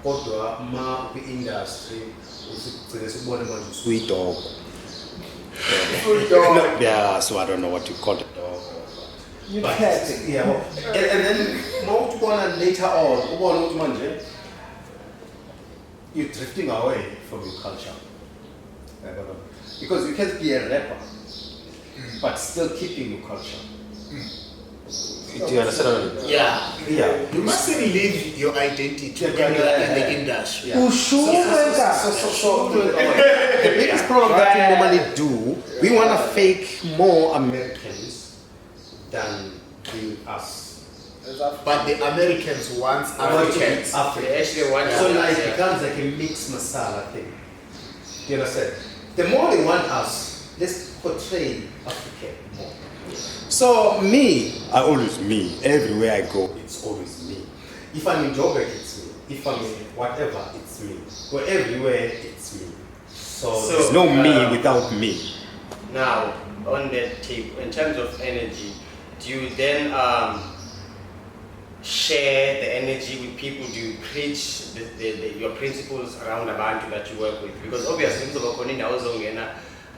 kodwa ma kwi-industry usigcine sikubone manje usuyidog. Yeah, so I don't know what you call it, dog. You But, cat. yeah, well, and then more later on, you're drifting away from your culture. Because you can be a rapper, but still keeping your culture. Do you understand what I mean? Yeah. Yeah. You mustn't leave your identity in the industry. Yeah. The biggest problem that we normally do, we want to fake more Americans than being us. But the Americans want Africans. They actually want So now it yeah. becomes like a mixed masala thing. Do you understand? The more they want us, let's portray African more. So me, everywhere I go, it's always me. If I'm in Joburg, it's me. If I'm in whatever, it's me. Well, everywhere, it's me. So there's no me without me. Now, on that tip, in terms of energy, do you then share the energy with people? Do you preach your principles around Abantu that you work with? Because obviously,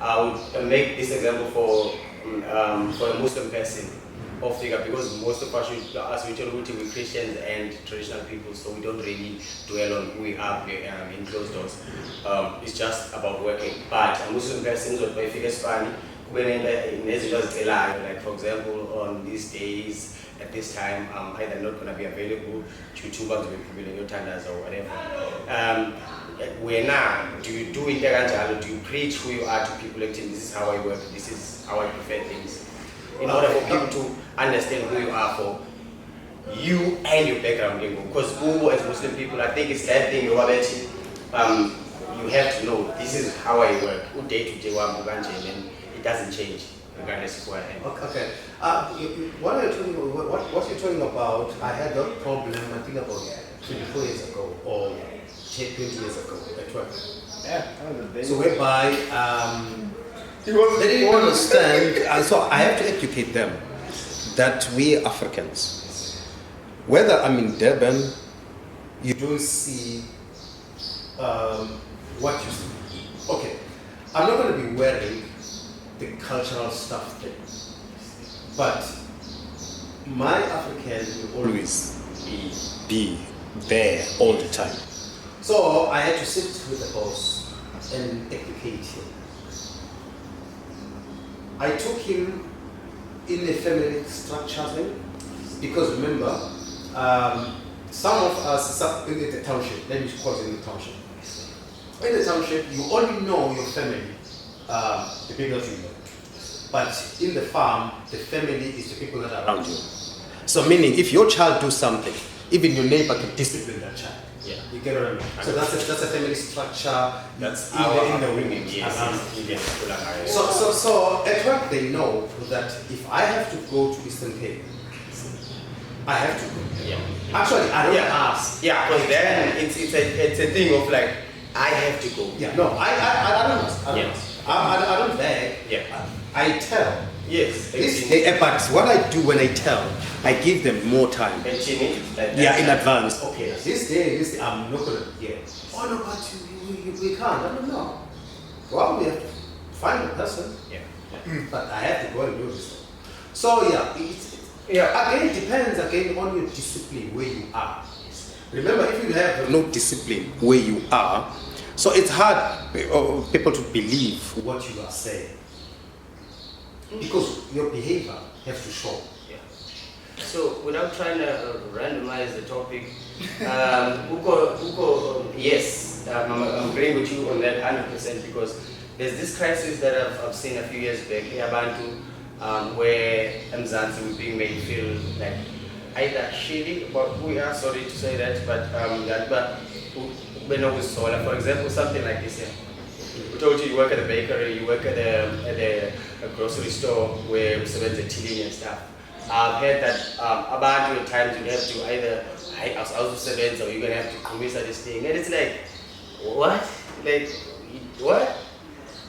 I would make this example for a Muslim person of figure, because most of us, as we told you, we're Christians and traditional people, so we don't really dwell on who we are in closed doors. It's just about working. But a Muslim person is by figure span, like for example, on these days, at this time, I'm either not going to be available due to your tenders or whatever. Where now, do you do it? Do you preach who you are to people? Like, this is how I work, this is how I prefer things, in order for people to understand who you are for you and your background. Because as Muslim people, I think it's that thing, you have to know this is how I work, day to day, and it doesn't change regardless of where I am. Okay. What you're talking about, I had that problem, I think about 24 years ago or 20 years ago at work. Yeah, that was a big So whereby they didn't understand, and so I have to educate them that we Africans, whether I'm in Durban, you don't see what you see. Okay, I'm not going to be wearing the cultural stuff thing, but my African will always be there all the time. So I had to sit with the boss and educate him. I took him in a family structure thing, because remember, some of us in the township, let me call it in the township. In the township, you only know your family, the people that you know. But in the farm, the family is the people that are around you. So meaning, if your child do something, even your neighbor can discipline that child. Yeah. You get what I mean? So that's a family structure. That's in the ring. So at work they know that if I have to go to Eastern Cape, I have to go. Yeah. Actually, I don't ask. Yeah, because then it's a thing of like, I have to go. Yeah. No, I don't ask. I don't beg. Yeah. I tell. Yes. But what I do when I tell, I give them more time. Yeah, in advance. Okay, this day, I'm not gonna. Yeah. Oh no, but we can't. I don't know. Well, we have to find a person. Yeah. But I have to go and do this. So yeah, again, it depends again on your discipline where you are. Remember, if you have no discipline where you are, so it's hard people to believe what you are saying. Because your behavior has to show. Yeah. So without trying to randomize the topic, yes, I'm agreeing with you on that 100%, because there's this crisis that I've seen a few years back in Abantu, where Mzansi was being made feel like either shitty about who we are, sorry to say that, but when I was solar, for example, something like this. Yeah. We told you work at a bakery, you work at a grocery store where we serve the tilling and stuff. I've heard that about your times you have to either also servants or you're gonna have to commit this thing, and it's like, what? Like, what?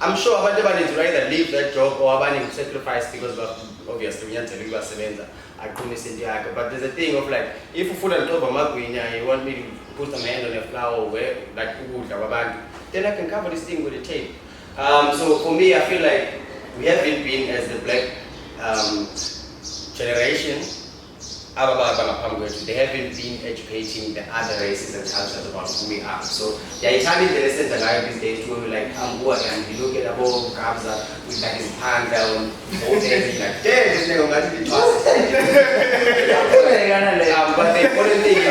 I'm sure abantu abaninzi rather leave that job or abaninzi sacrifice because of obviously uyanzeleka ukubasebenza aqinise into yakhe. But there's a thing of like, if ufuna ntoba magwinya, you want me to put my hand on a flower where like ukudla kwabantu, then I can cover this thing with a tape. So for me, I feel like we haven't been as the black generation. They haven't been educating the other races and cultures about who we are. So the Italian lessons that I these days were like, I'm what, and you look at above Kabza with like his hand down, all day, like, this nigga might be But the important thing is,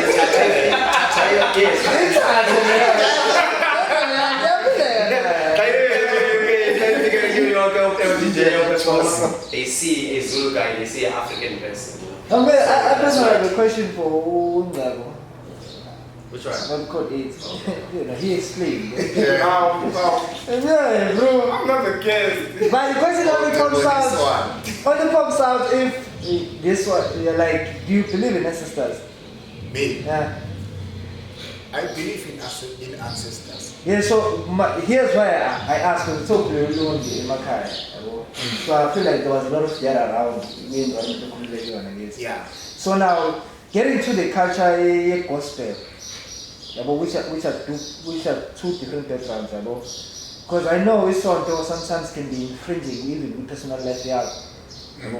they see a Zulu guy, they see an African person. I just have a question for Undago. Which one? One code 8. You know, he explained. Yeah, bro. I'm not a guest. But the question only comes out if this one, you're like, do you believe in ancestors? Me? Yeah. I believe in ancestors. Yeah, so here's why I asked, because talk to you in my car. So I feel like there was a lot of fear around me and the conversation against. Yeah. So now, getting to the culture gospel, which are two different backgrounds, because I know we saw those sometimes can be infringing even in personal life. Yeah.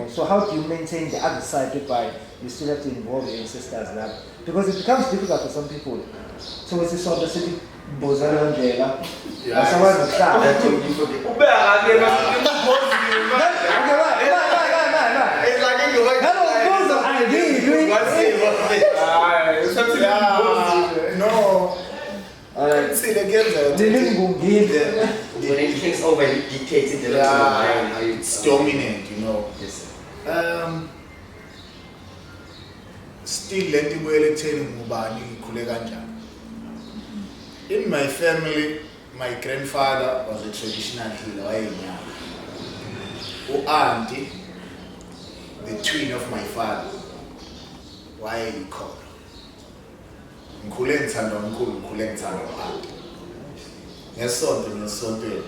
So how do you maintain the other side whereby you still have to involve your ancestors now? Because it becomes difficult for some people. So it's sort of city Bozano and Jela. Yeah. Someone will start. It's like you no. See the games are when it takes over, it dictates it. It's dominant, you know. Yes. Still letting go in my family, my grandfather was a traditional healer. Auntie, the twin of my father, why he called? Nkuleng Tando Nkulu, Nkuleng Tando Auntie. Ngesonto.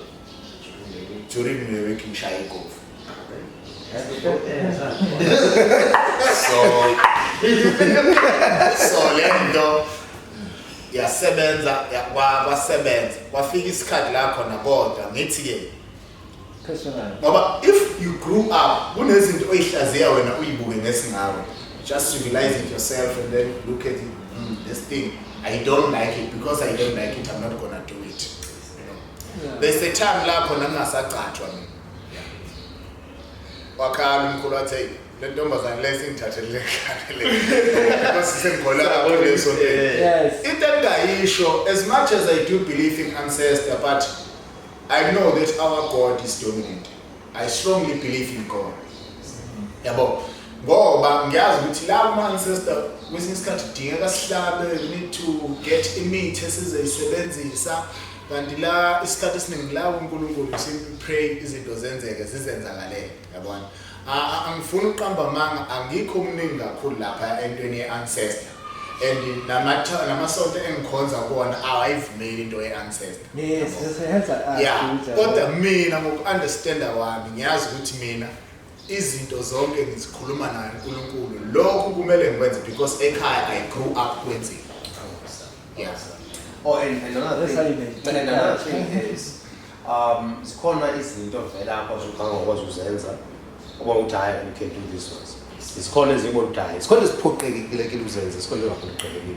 During the waking shy golf. So lento yasebenza wasebenza wafika isikhathi la khona kodwa ngithi ke personal. Ngoba if you grew up kunezinto oyihlaziya wena uyibuke ngesingawe, just civilize it yourself and then look at it, this thing I don't like it, because I don't like it I'm not gonna do it, you know. Yeah. There's a time la khona ngingasaqatshwa mina wakhala umkhulu wathi le ntombazane lesingithathele because sengikhola kakhulu leso thing. Yes. Into engayisho, as much as I do believe in ancestors, but I know that our God is dominant. I strongly believe in God. Yabo. Ngoba ngiyazi ukuthi la ama ancestor kwesinye isikhathi kudingeka sihlabe, we need to get imithi esizayisebenzisa. Kanti la isikhathi esiningi la uNkulunkulu pray izinto zenzeke zizenzakale, yabona. Angifuni uqamba manga, angikho omningi kakhulu lapha entweni ye-ancestor. And namasonto engikhonza kuwona awayivumeli into ye-ancestor. Yes, yeah. Kodwa mina ngoku-understanda wami ngiyazi ukuthi mina izinto zonke ngizikhuluma naye uNkulunkulu. Lokho kumele ngikwenze because ekhaya I grew up kwenzeni. Yes. Oh, and another thing is, zikhona izinto vela apha zokangakwazi uzenza uma uthi hayi you can do this ones. Zikhona ezingibona ukuthi hayi zikhona eziphoqelekile uzenze, zikhona ezingaphoqelekile.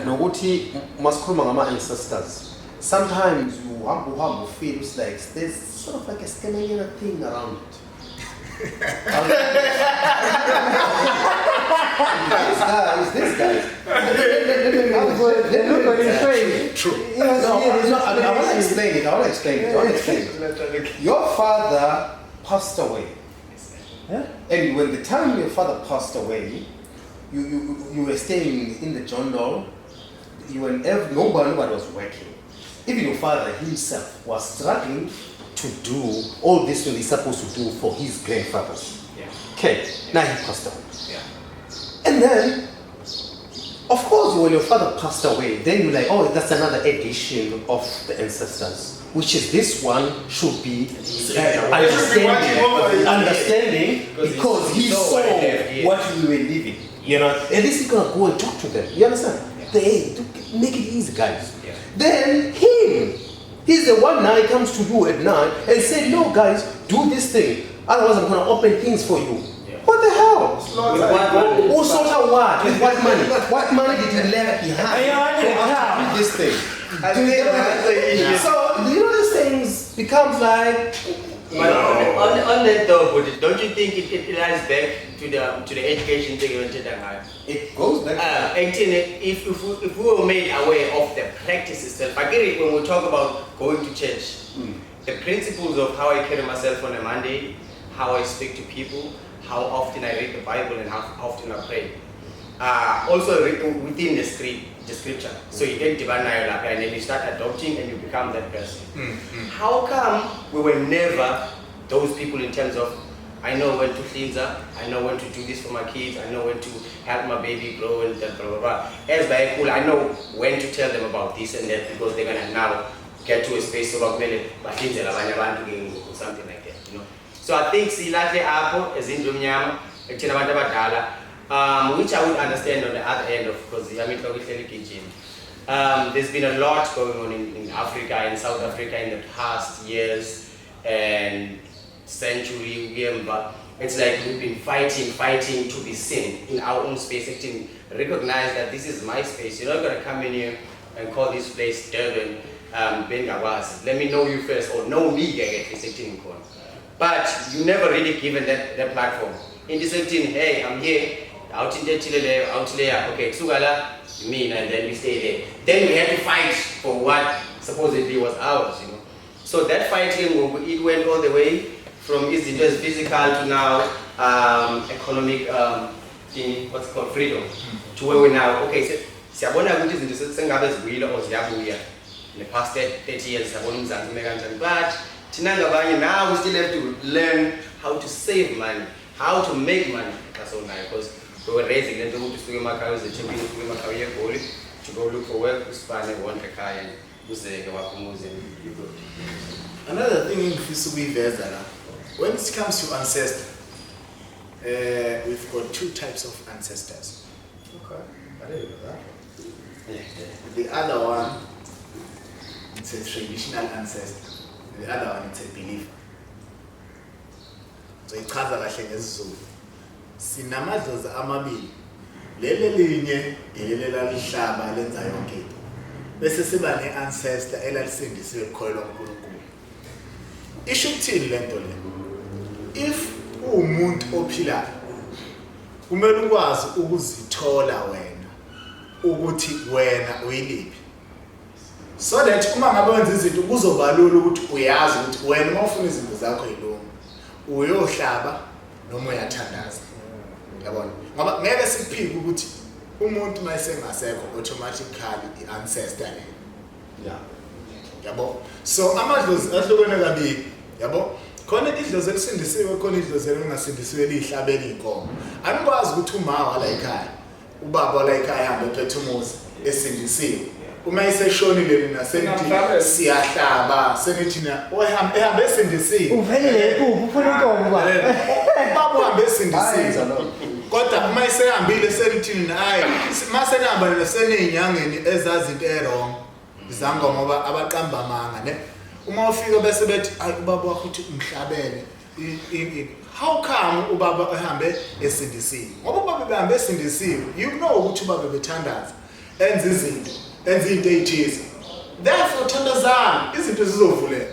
Nokuthi masikhuluma ngama-ancestors, sometimes you have feel it's like there's sort of like a skeleton thing around it. These guys. True. I want to explain it. Your father passed away. Yeah? And when the time your father passed away, you were staying in the jungle. Nobody was working. Even your father himself was struggling to do all this what he's supposed to do for his grandfathers. Yeah. Okay, now he passed away. Yeah. And then, of course, when your father passed away, then you're like, oh, that's another edition of the ancestors. which is this one, should be understanding. understanding because he saw what we were living. You know, at least he's gonna go and talk to them. You understand? Hey, make it easy, guys. Then he's the one now he comes to you at night and say, no, guys, do this thing. Otherwise, I'm gonna open things for you. What the hell? With what money? Who sort of what? With what money? What money did he leave behind for this thing? I think that's the issue. So, you know, these things becomes like. But on that though, but don't you think it lies back to the education thing you wanted to have? It goes back. If we were made aware of the practice itself, I get it when we talk about going to church. The principles of how I carry myself on a Monday, how I speak to people, how often I read the Bible and how often I pray. Also within the scripture. So you get divine and then you start adopting and you become that person. How come we were never those people in terms of I know when to cleanse up, I know when to do this for my kids, I know when to help my baby grow and blah blah blah. As by cool, I know when to tell them about this and that because they're gonna now get to a space of something like that, you know. So I think silate apho ezindumnyama ekuthina abantu abadala which I would understand on the other end of because I mean there's been a lot going on in Africa, in South Africa in the past years and century. It's like we've been fighting to be seen in our own space, recognize that this is my space. You're not gonna come in here and call this place Durban, let me know you first or know me but you never really given that platform. In this hey, I'm here, out in there, out there, okay, Sugala, me, and then we stay there. Then we had to fight for what supposedly was ours, you know. So that fighting, it went all the way from just physical to now economic, what's called freedom, to where we now, okay, so in the past 30 years, but now we still have to learn how to save money, how to make money. That's all nice because we were raising them to go look for work, to spend one car and another thing in Fisubi Vezala, when it comes to ancestors, we've got two types of ancestors. Okay, I didn't know that. Yeah. The other one, it's a traditional ancestor. The other one, it's a believer. So it comes like this. Sinamadlozi amabili. Lele linye elelela lihlaba lenza yonke into. Bese siba ne-ancestor elalisindisiwe ekukholelwa kuNkulunkulu. Isho ukuthini le nto le? If uwumuntu ophilayo, kumele ukwazi ukuzithola wena ukuthi wena uyiliphi. So that uma ngabe wenza izinto kuzoba lula ukuthi uyazi ukuthi wena uma ufuna izinto zakho yilona uyohlaba noma uyathandaza. Yabona? Ngoba ngeke sikuphike ukuthi umuntu mayisengasekho automatically i-ancestor le. Yeah. Yabo? So amadlozi ahlukene kabili. Yabo? Khona idlozi elisindisiwe, khona idlozi elingasindisiwe lihlabela inkomo. Anikwazi ukuthi uma wala ekhaya, ubaba wala ekhaya hamba ephethe umuzi esindisiwe. Uma iseshonile nina senithi siyahlaba senithi na ehamba esindisiwe. Uvelele epuphu ufuna inkomo ba. Ubaba uhamba esindisiwe. Kodwa uma isehambile senithi nina hayi mase nihamba nina senezinyangeni ezazi into errong. Izango ngoba abaqamba amanga ne. Uma ufika bese bethi ayi ubaba wakho uthi umhlabele. How come ubaba ehambe esindisiwe? Ngoba ubaba behambe esindisiwe, you know ukuthi ubaba bethandaza enza izinto ezithize. Therefore thandazana izinto zizovuleka.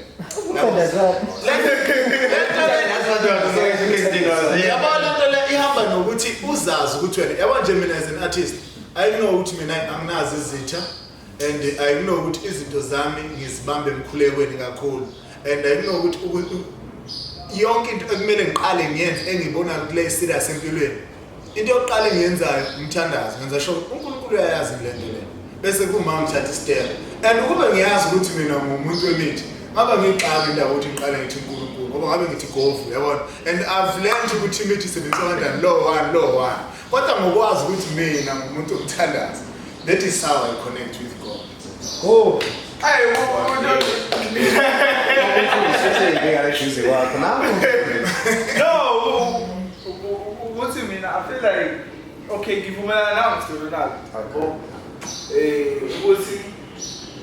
Yabona into le ihamba nokuthi uzazi ukuthi wena yabo nje mina as an artist I know ukuthi mina anginazi izitha and I know ukuthi izinto zami ngizibambe emkhulekweni kakhulu and I know ukuthi yonke into ekumele ngiqale ngiyenze engibona kule serious empilweni into yokuqala engiyenzayo umthandazo ngenza sure uNkulunkulu uyayazi le nto le bese kuma ngithatha istep and ukube ngiyazi ukuthi mina ngumuntu wemithi ngaba ngiqala indaba ukuthi ngiqale ngithi uNkulunkulu ngoba ngabe ngithi govu yabona and I've learned ukuthi imithi isebenzisa kanjani low one kodwa ngokwazi ukuthi mina ngumuntu omthandazo. That is how I connect with God. Oh. Hey, no, what do you mean? I feel like, okay, give me an answer to that.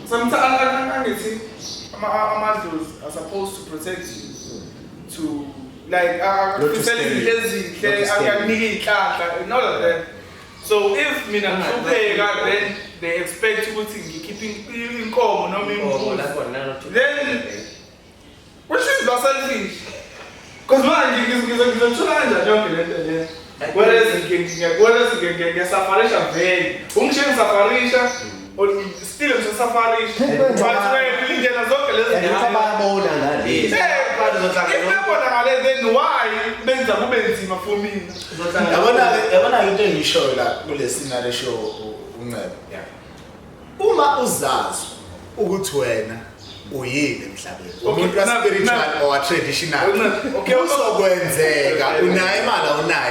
Sometimes I'm supposed to protect you, to like all of that. So if me and then they expect you to keep in calm, no then what is the selfish? Because man, you challenge whereas you get safarisha very, safarisha. Still in safari, but where we get a zoke, then why then the woman for me? I want to you show like we'll listen at the show. Uma uzazi ukuthi wena uyini emhlabeni. Umuntu spiritual or traditional. Kuzokwenzeka unayo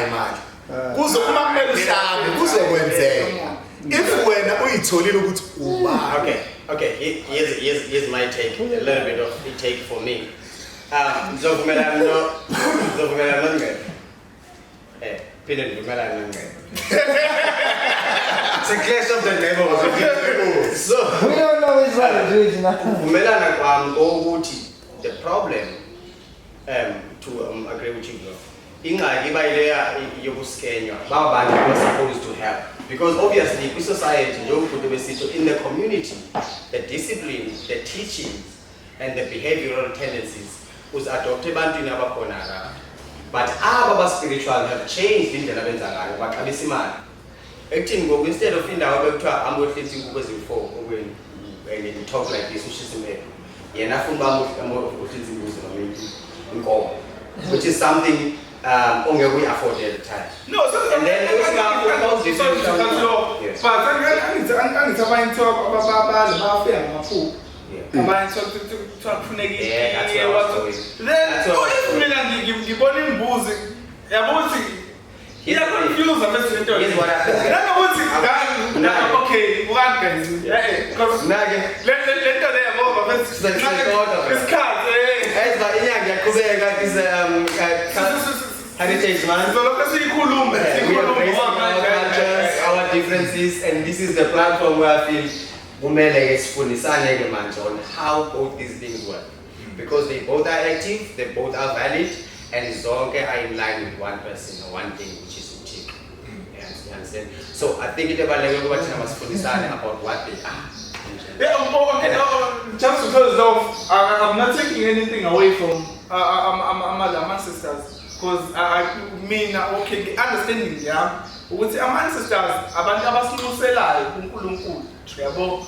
imali. Kuzokuba kumele uhlabe kuzokwenzeka. If when uyitholile ukuthi uba. Okay, here's my take, a little bit of a take for me. Ngizovumela ngeke. Phela ngivumela ngeke. It's a clash of the neighborhood. So we don't know which one to do it now. Vumelana kwami ukuthi the problem to agree with you bro. Ingxaki bayileya yokuskenywa. Babantu who are supposed to help. Because obviously, in society, in the community, the discipline, the teachings, and the behavioral tendencies was adopted by the Nabakonara. But our spiritual have changed in the Nabenzaga, but Abisimar. Instead of in our web trap, I'm going to think before when you talk like this, which is which is something only we afforded at the time. No, and then it was now heritage man. We embrace our cultures, our differences, and this is the platform where I feel on how both these things work. Because they both are active, they both are valid, and Zonke are in line with one person or one thing, which is Uchi. You understand? So I think it's about what they are. Just because I'm not taking anything away from my ancestors. Because I mean, okay, understanding, yeah. With our ancestors, abantu abasiluselayo kuNkulunkulu, yabo.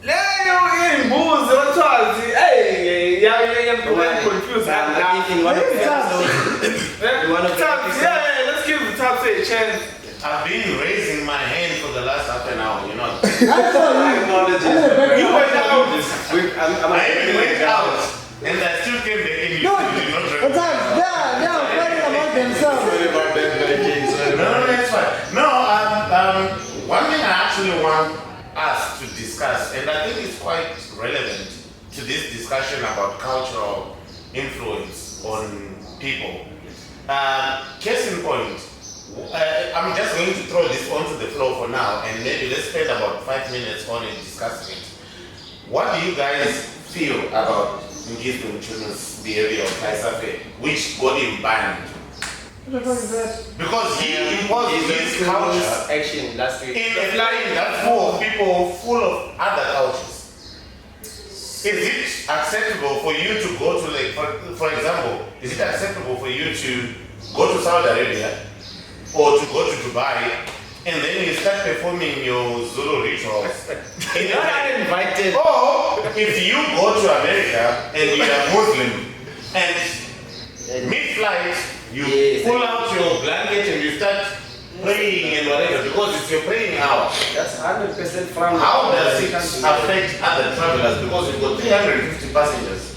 Leyo imbuzi othazi, hey, I'm confused. Let's give the top a chance. I've been raising my hand for the last half an hour, you know. You went out. I even went out, and I still came back in. They are fighting about themselves. No, that's fine. No, one thing I actually want us to discuss, and I think it's quite relevant to this discussion about cultural influence on people. Case in point, I'm just going to throw this onto the floor for now, and maybe let's spend about 5 minutes on it discussing it. What do you guys feel about Ngisto Mchunu's behavior of Kaisafe, which got him banned? Because he imposed his culture action last week in a line that's full of people, full of other cultures. Is it acceptable for you to go to, like, for example, is it acceptable for you to go to Saudi Arabia or to go to Dubai and then you start performing your Zulu rituals? You're not invited. Or if you go to America and you are Muslim and mid-flight you pull out your blanket and you start praying and whatever because it's your praying hour. That's 100% from. How does it affect other travelers? Because you've got 350 passengers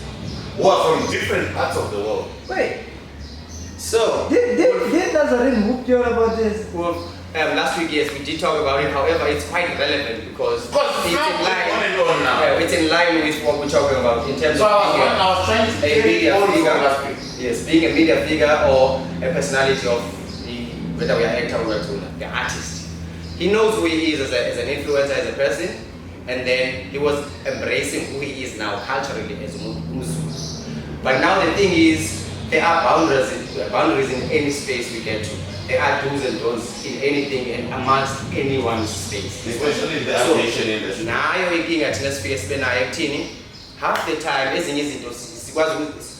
who are from different parts of the world. Wait. So Did Nazarene hook you about this? Well, last week, yes, we did talk about it. However, it's quite relevant because it's in line. on now. It's in line with what we're talking about in terms So of being I was trying to a media on figure. from last week. Yes, being a media figure or a personality of the, whether we are actor or the artist. He knows who he is as an influencer, as a person, and then he was embracing who he is now culturally as Muzulu. But now the thing is, there are boundaries in any space we get to. There are do's and don'ts in anything and amongst anyone's space. Especially in the aviation industry. Nayo inkinga thina sifike sibe nayo ekuthini half the time ezinye izinto sikwazi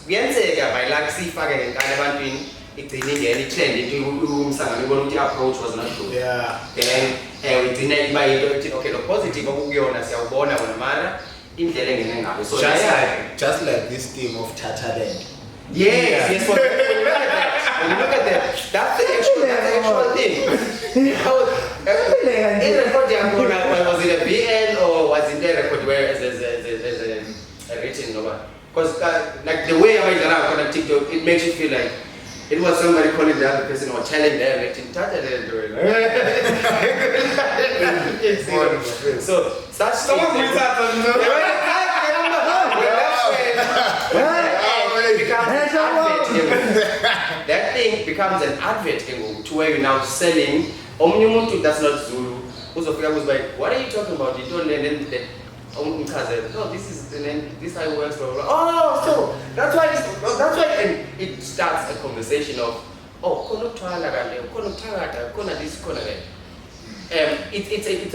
kuyenzeka by luck siyifake ngenkani ebantwini igcine ingene itrend into umsangano ibona ukuthi approach was not good. Yeah. Then igcine iba yinto ethi okay lo positive okuyona siyawubona wona mara indlela engene ngayo. So Just like this theme of Tataland. yes, when you look at that, that's the actual thing. In record was it a BN or was it a record where as a written over? Because like the way I went around on TikTok, it makes you feel like it was somebody calling the other person or telling them written so such Someone brings out that thing becomes an advert to where you're now selling. Omuntu that's not Zulu. Uzofika was like, what are you talking about? You don't learn anything. No, this is this how it works. Blah, blah, blah. Oh, so that's why and it starts a conversation of kono twala kale, kono tagata, kono this, kono that. It's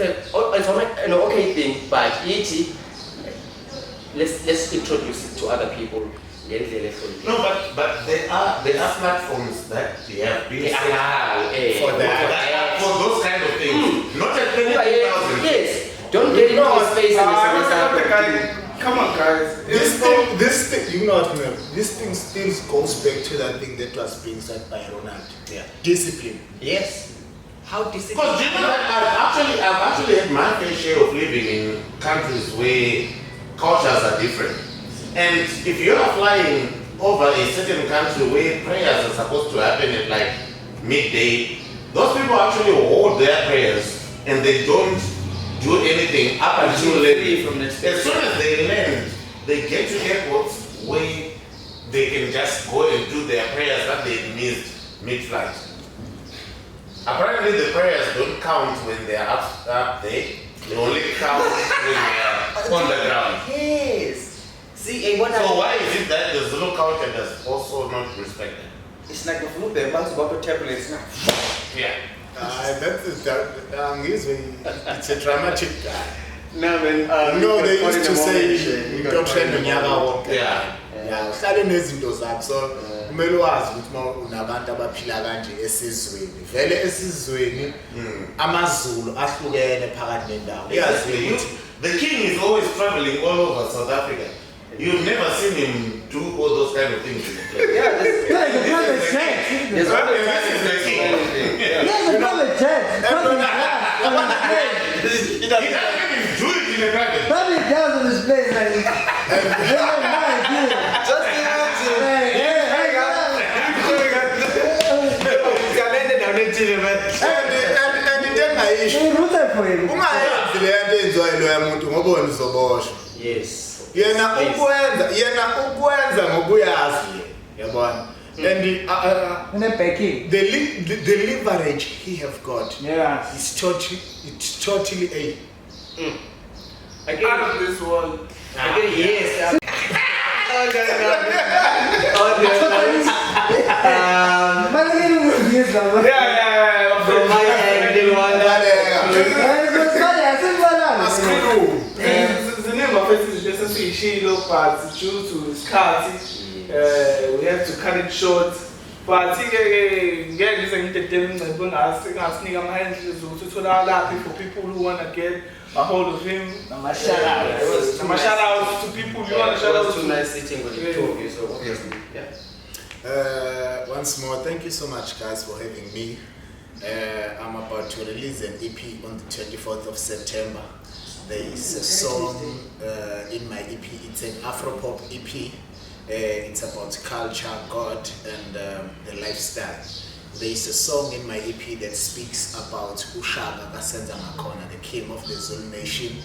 an okay thing, but let's introduce it to other people. No, but there are platforms that they have been for those kind of things. Not at 20,000. Yes. Don't get into a space and come on, guys. This thing, you know what, man? This thing still goes back to that thing that was being said by Ronald. Yeah. Discipline. Yes. How discipline? Because you know that I've actually had my fair share of living in countries where cultures are different. And if you are flying over a certain country where prayers are supposed to happen at like midday, those people actually hold their prayers and they don't do anything up until late. As soon as they land, they get to airports where they can just go and do their prayers that they missed mid-flight. Apparently the prayers don't count when they are up there. They only count when they are on the ground. Yes. See, So why is it that the Zulu culture does also not respect them? it's like a flu, the amount of tablets now. Yeah. It's a dramatic guy. No, man. No, they used to say, "Doctrine nyaka Yeah. Yeah, uhlale nezinto zakho. So kumele wazi ukuthi unabantu abaphila kanje esizweni. Vele esizweni amaZulu ahlukene phakathi nendawo. Yes, the king is always traveling all over South Africa. You've never seen him do all those kind of things in the place. Yeah, the private jet. There's one This is the king. Yeah, the private jet. He doesn't even do it in a private. Probably down on this place, like, Just ungayenzi le nto enziwayo loya muntu ngoba wena uzoboshwa. Yes. Yena ukwenza ngokuyazi yabona. And in the backing. the leverage he have got Yeah. is totally a Out of this world. Yes. But again, we will use them. Yeah. From my end, they want that. The name of it is just a Shilo, but due to scarcity, we have to cut it short. But I think again, this is the thing that when I sing, I sing my hands for people who want to get a hold of him. I'm shout out to people who want to shout out to. Too nice sitting with the two of you, so obviously, yeah. Once more, thank you so much, guys, for having me. I'm about to release an EP on the 24th of September. There is a song in my EP. It's an Afro-pop EP. It's about culture, God, and the lifestyle. There is a song in my EP that speaks about Ushaka Kasenza Makona, the king of the Zulu nation.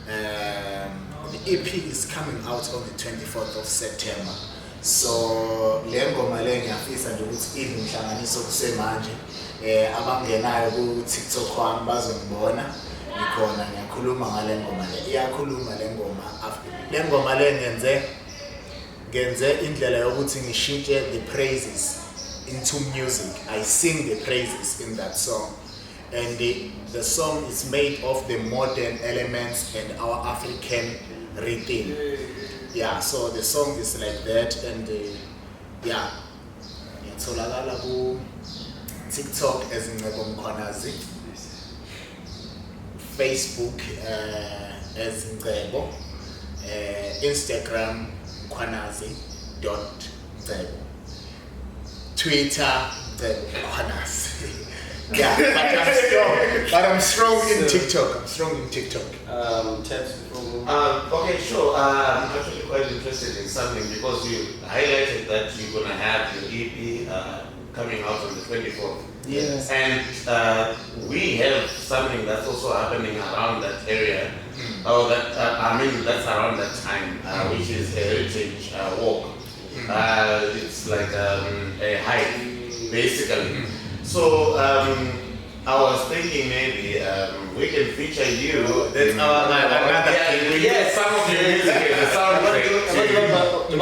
The EP is coming out on the 24th of September. So le ngoma le ngiyafisa nje ukuthi inhlanganiso kusemanje abangenayo ku TikTok wami bazongibona ikhona ngiyakhuluma ngale ngoma le iyakhuluma le ngoma le ngenze indlela yokuthi ngishintshe the praises into music. I sing the praises in that song, and the song is made of the modern elements and our African rhythm. Yeah, so the song is like that, and yeah, ngiyatholakala ku TikTok as Ncebo Mkhwanazi, Facebook as Ncebo, Instagram Mkhwanazi.Ncebo, Twitter Mkhwanazi. Yeah, but I'm strong in TikTok. Tabs before we move. Okay, sure. I'm actually quite interested in something because you highlighted that you're gonna have your EP coming out on the 24th. Yes. And we have something that's also happening around that area. Oh, that's around that time, which is a heritage walk. It's like a hike, basically. So I was thinking maybe we can feature you. That's another thing. Yes, some of your music is a soundtrack. When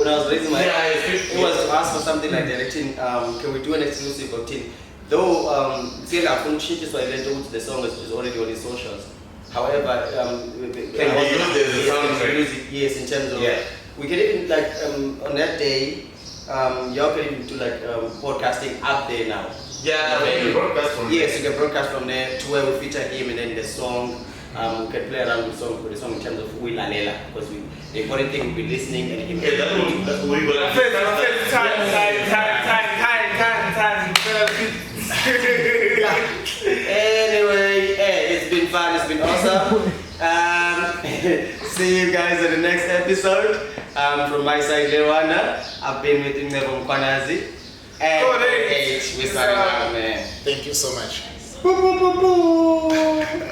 I was raising my hand, it was to ask for something like directing. Can we do an exclusive of Tin? Though the song is already on his socials. However, can we use the soundtrack? Music, yes, in terms of we can even like on that day. Y'all can even do like podcasting up there now. Yeah, you can broadcast from there. Yes, you can broadcast from there to where we feature him, and then the song. We can play around with the song in terms of Wilalela, because the important thing we'll be listening and him. Okay, that we will have time. Anyway, it's been fun, it's been awesome. See you guys in the next episode. From my side, Lewana, I've been with Ncebo Mkhwanazi. And we're starting out, man. Thank you so much. Boo, boo, boo, boo.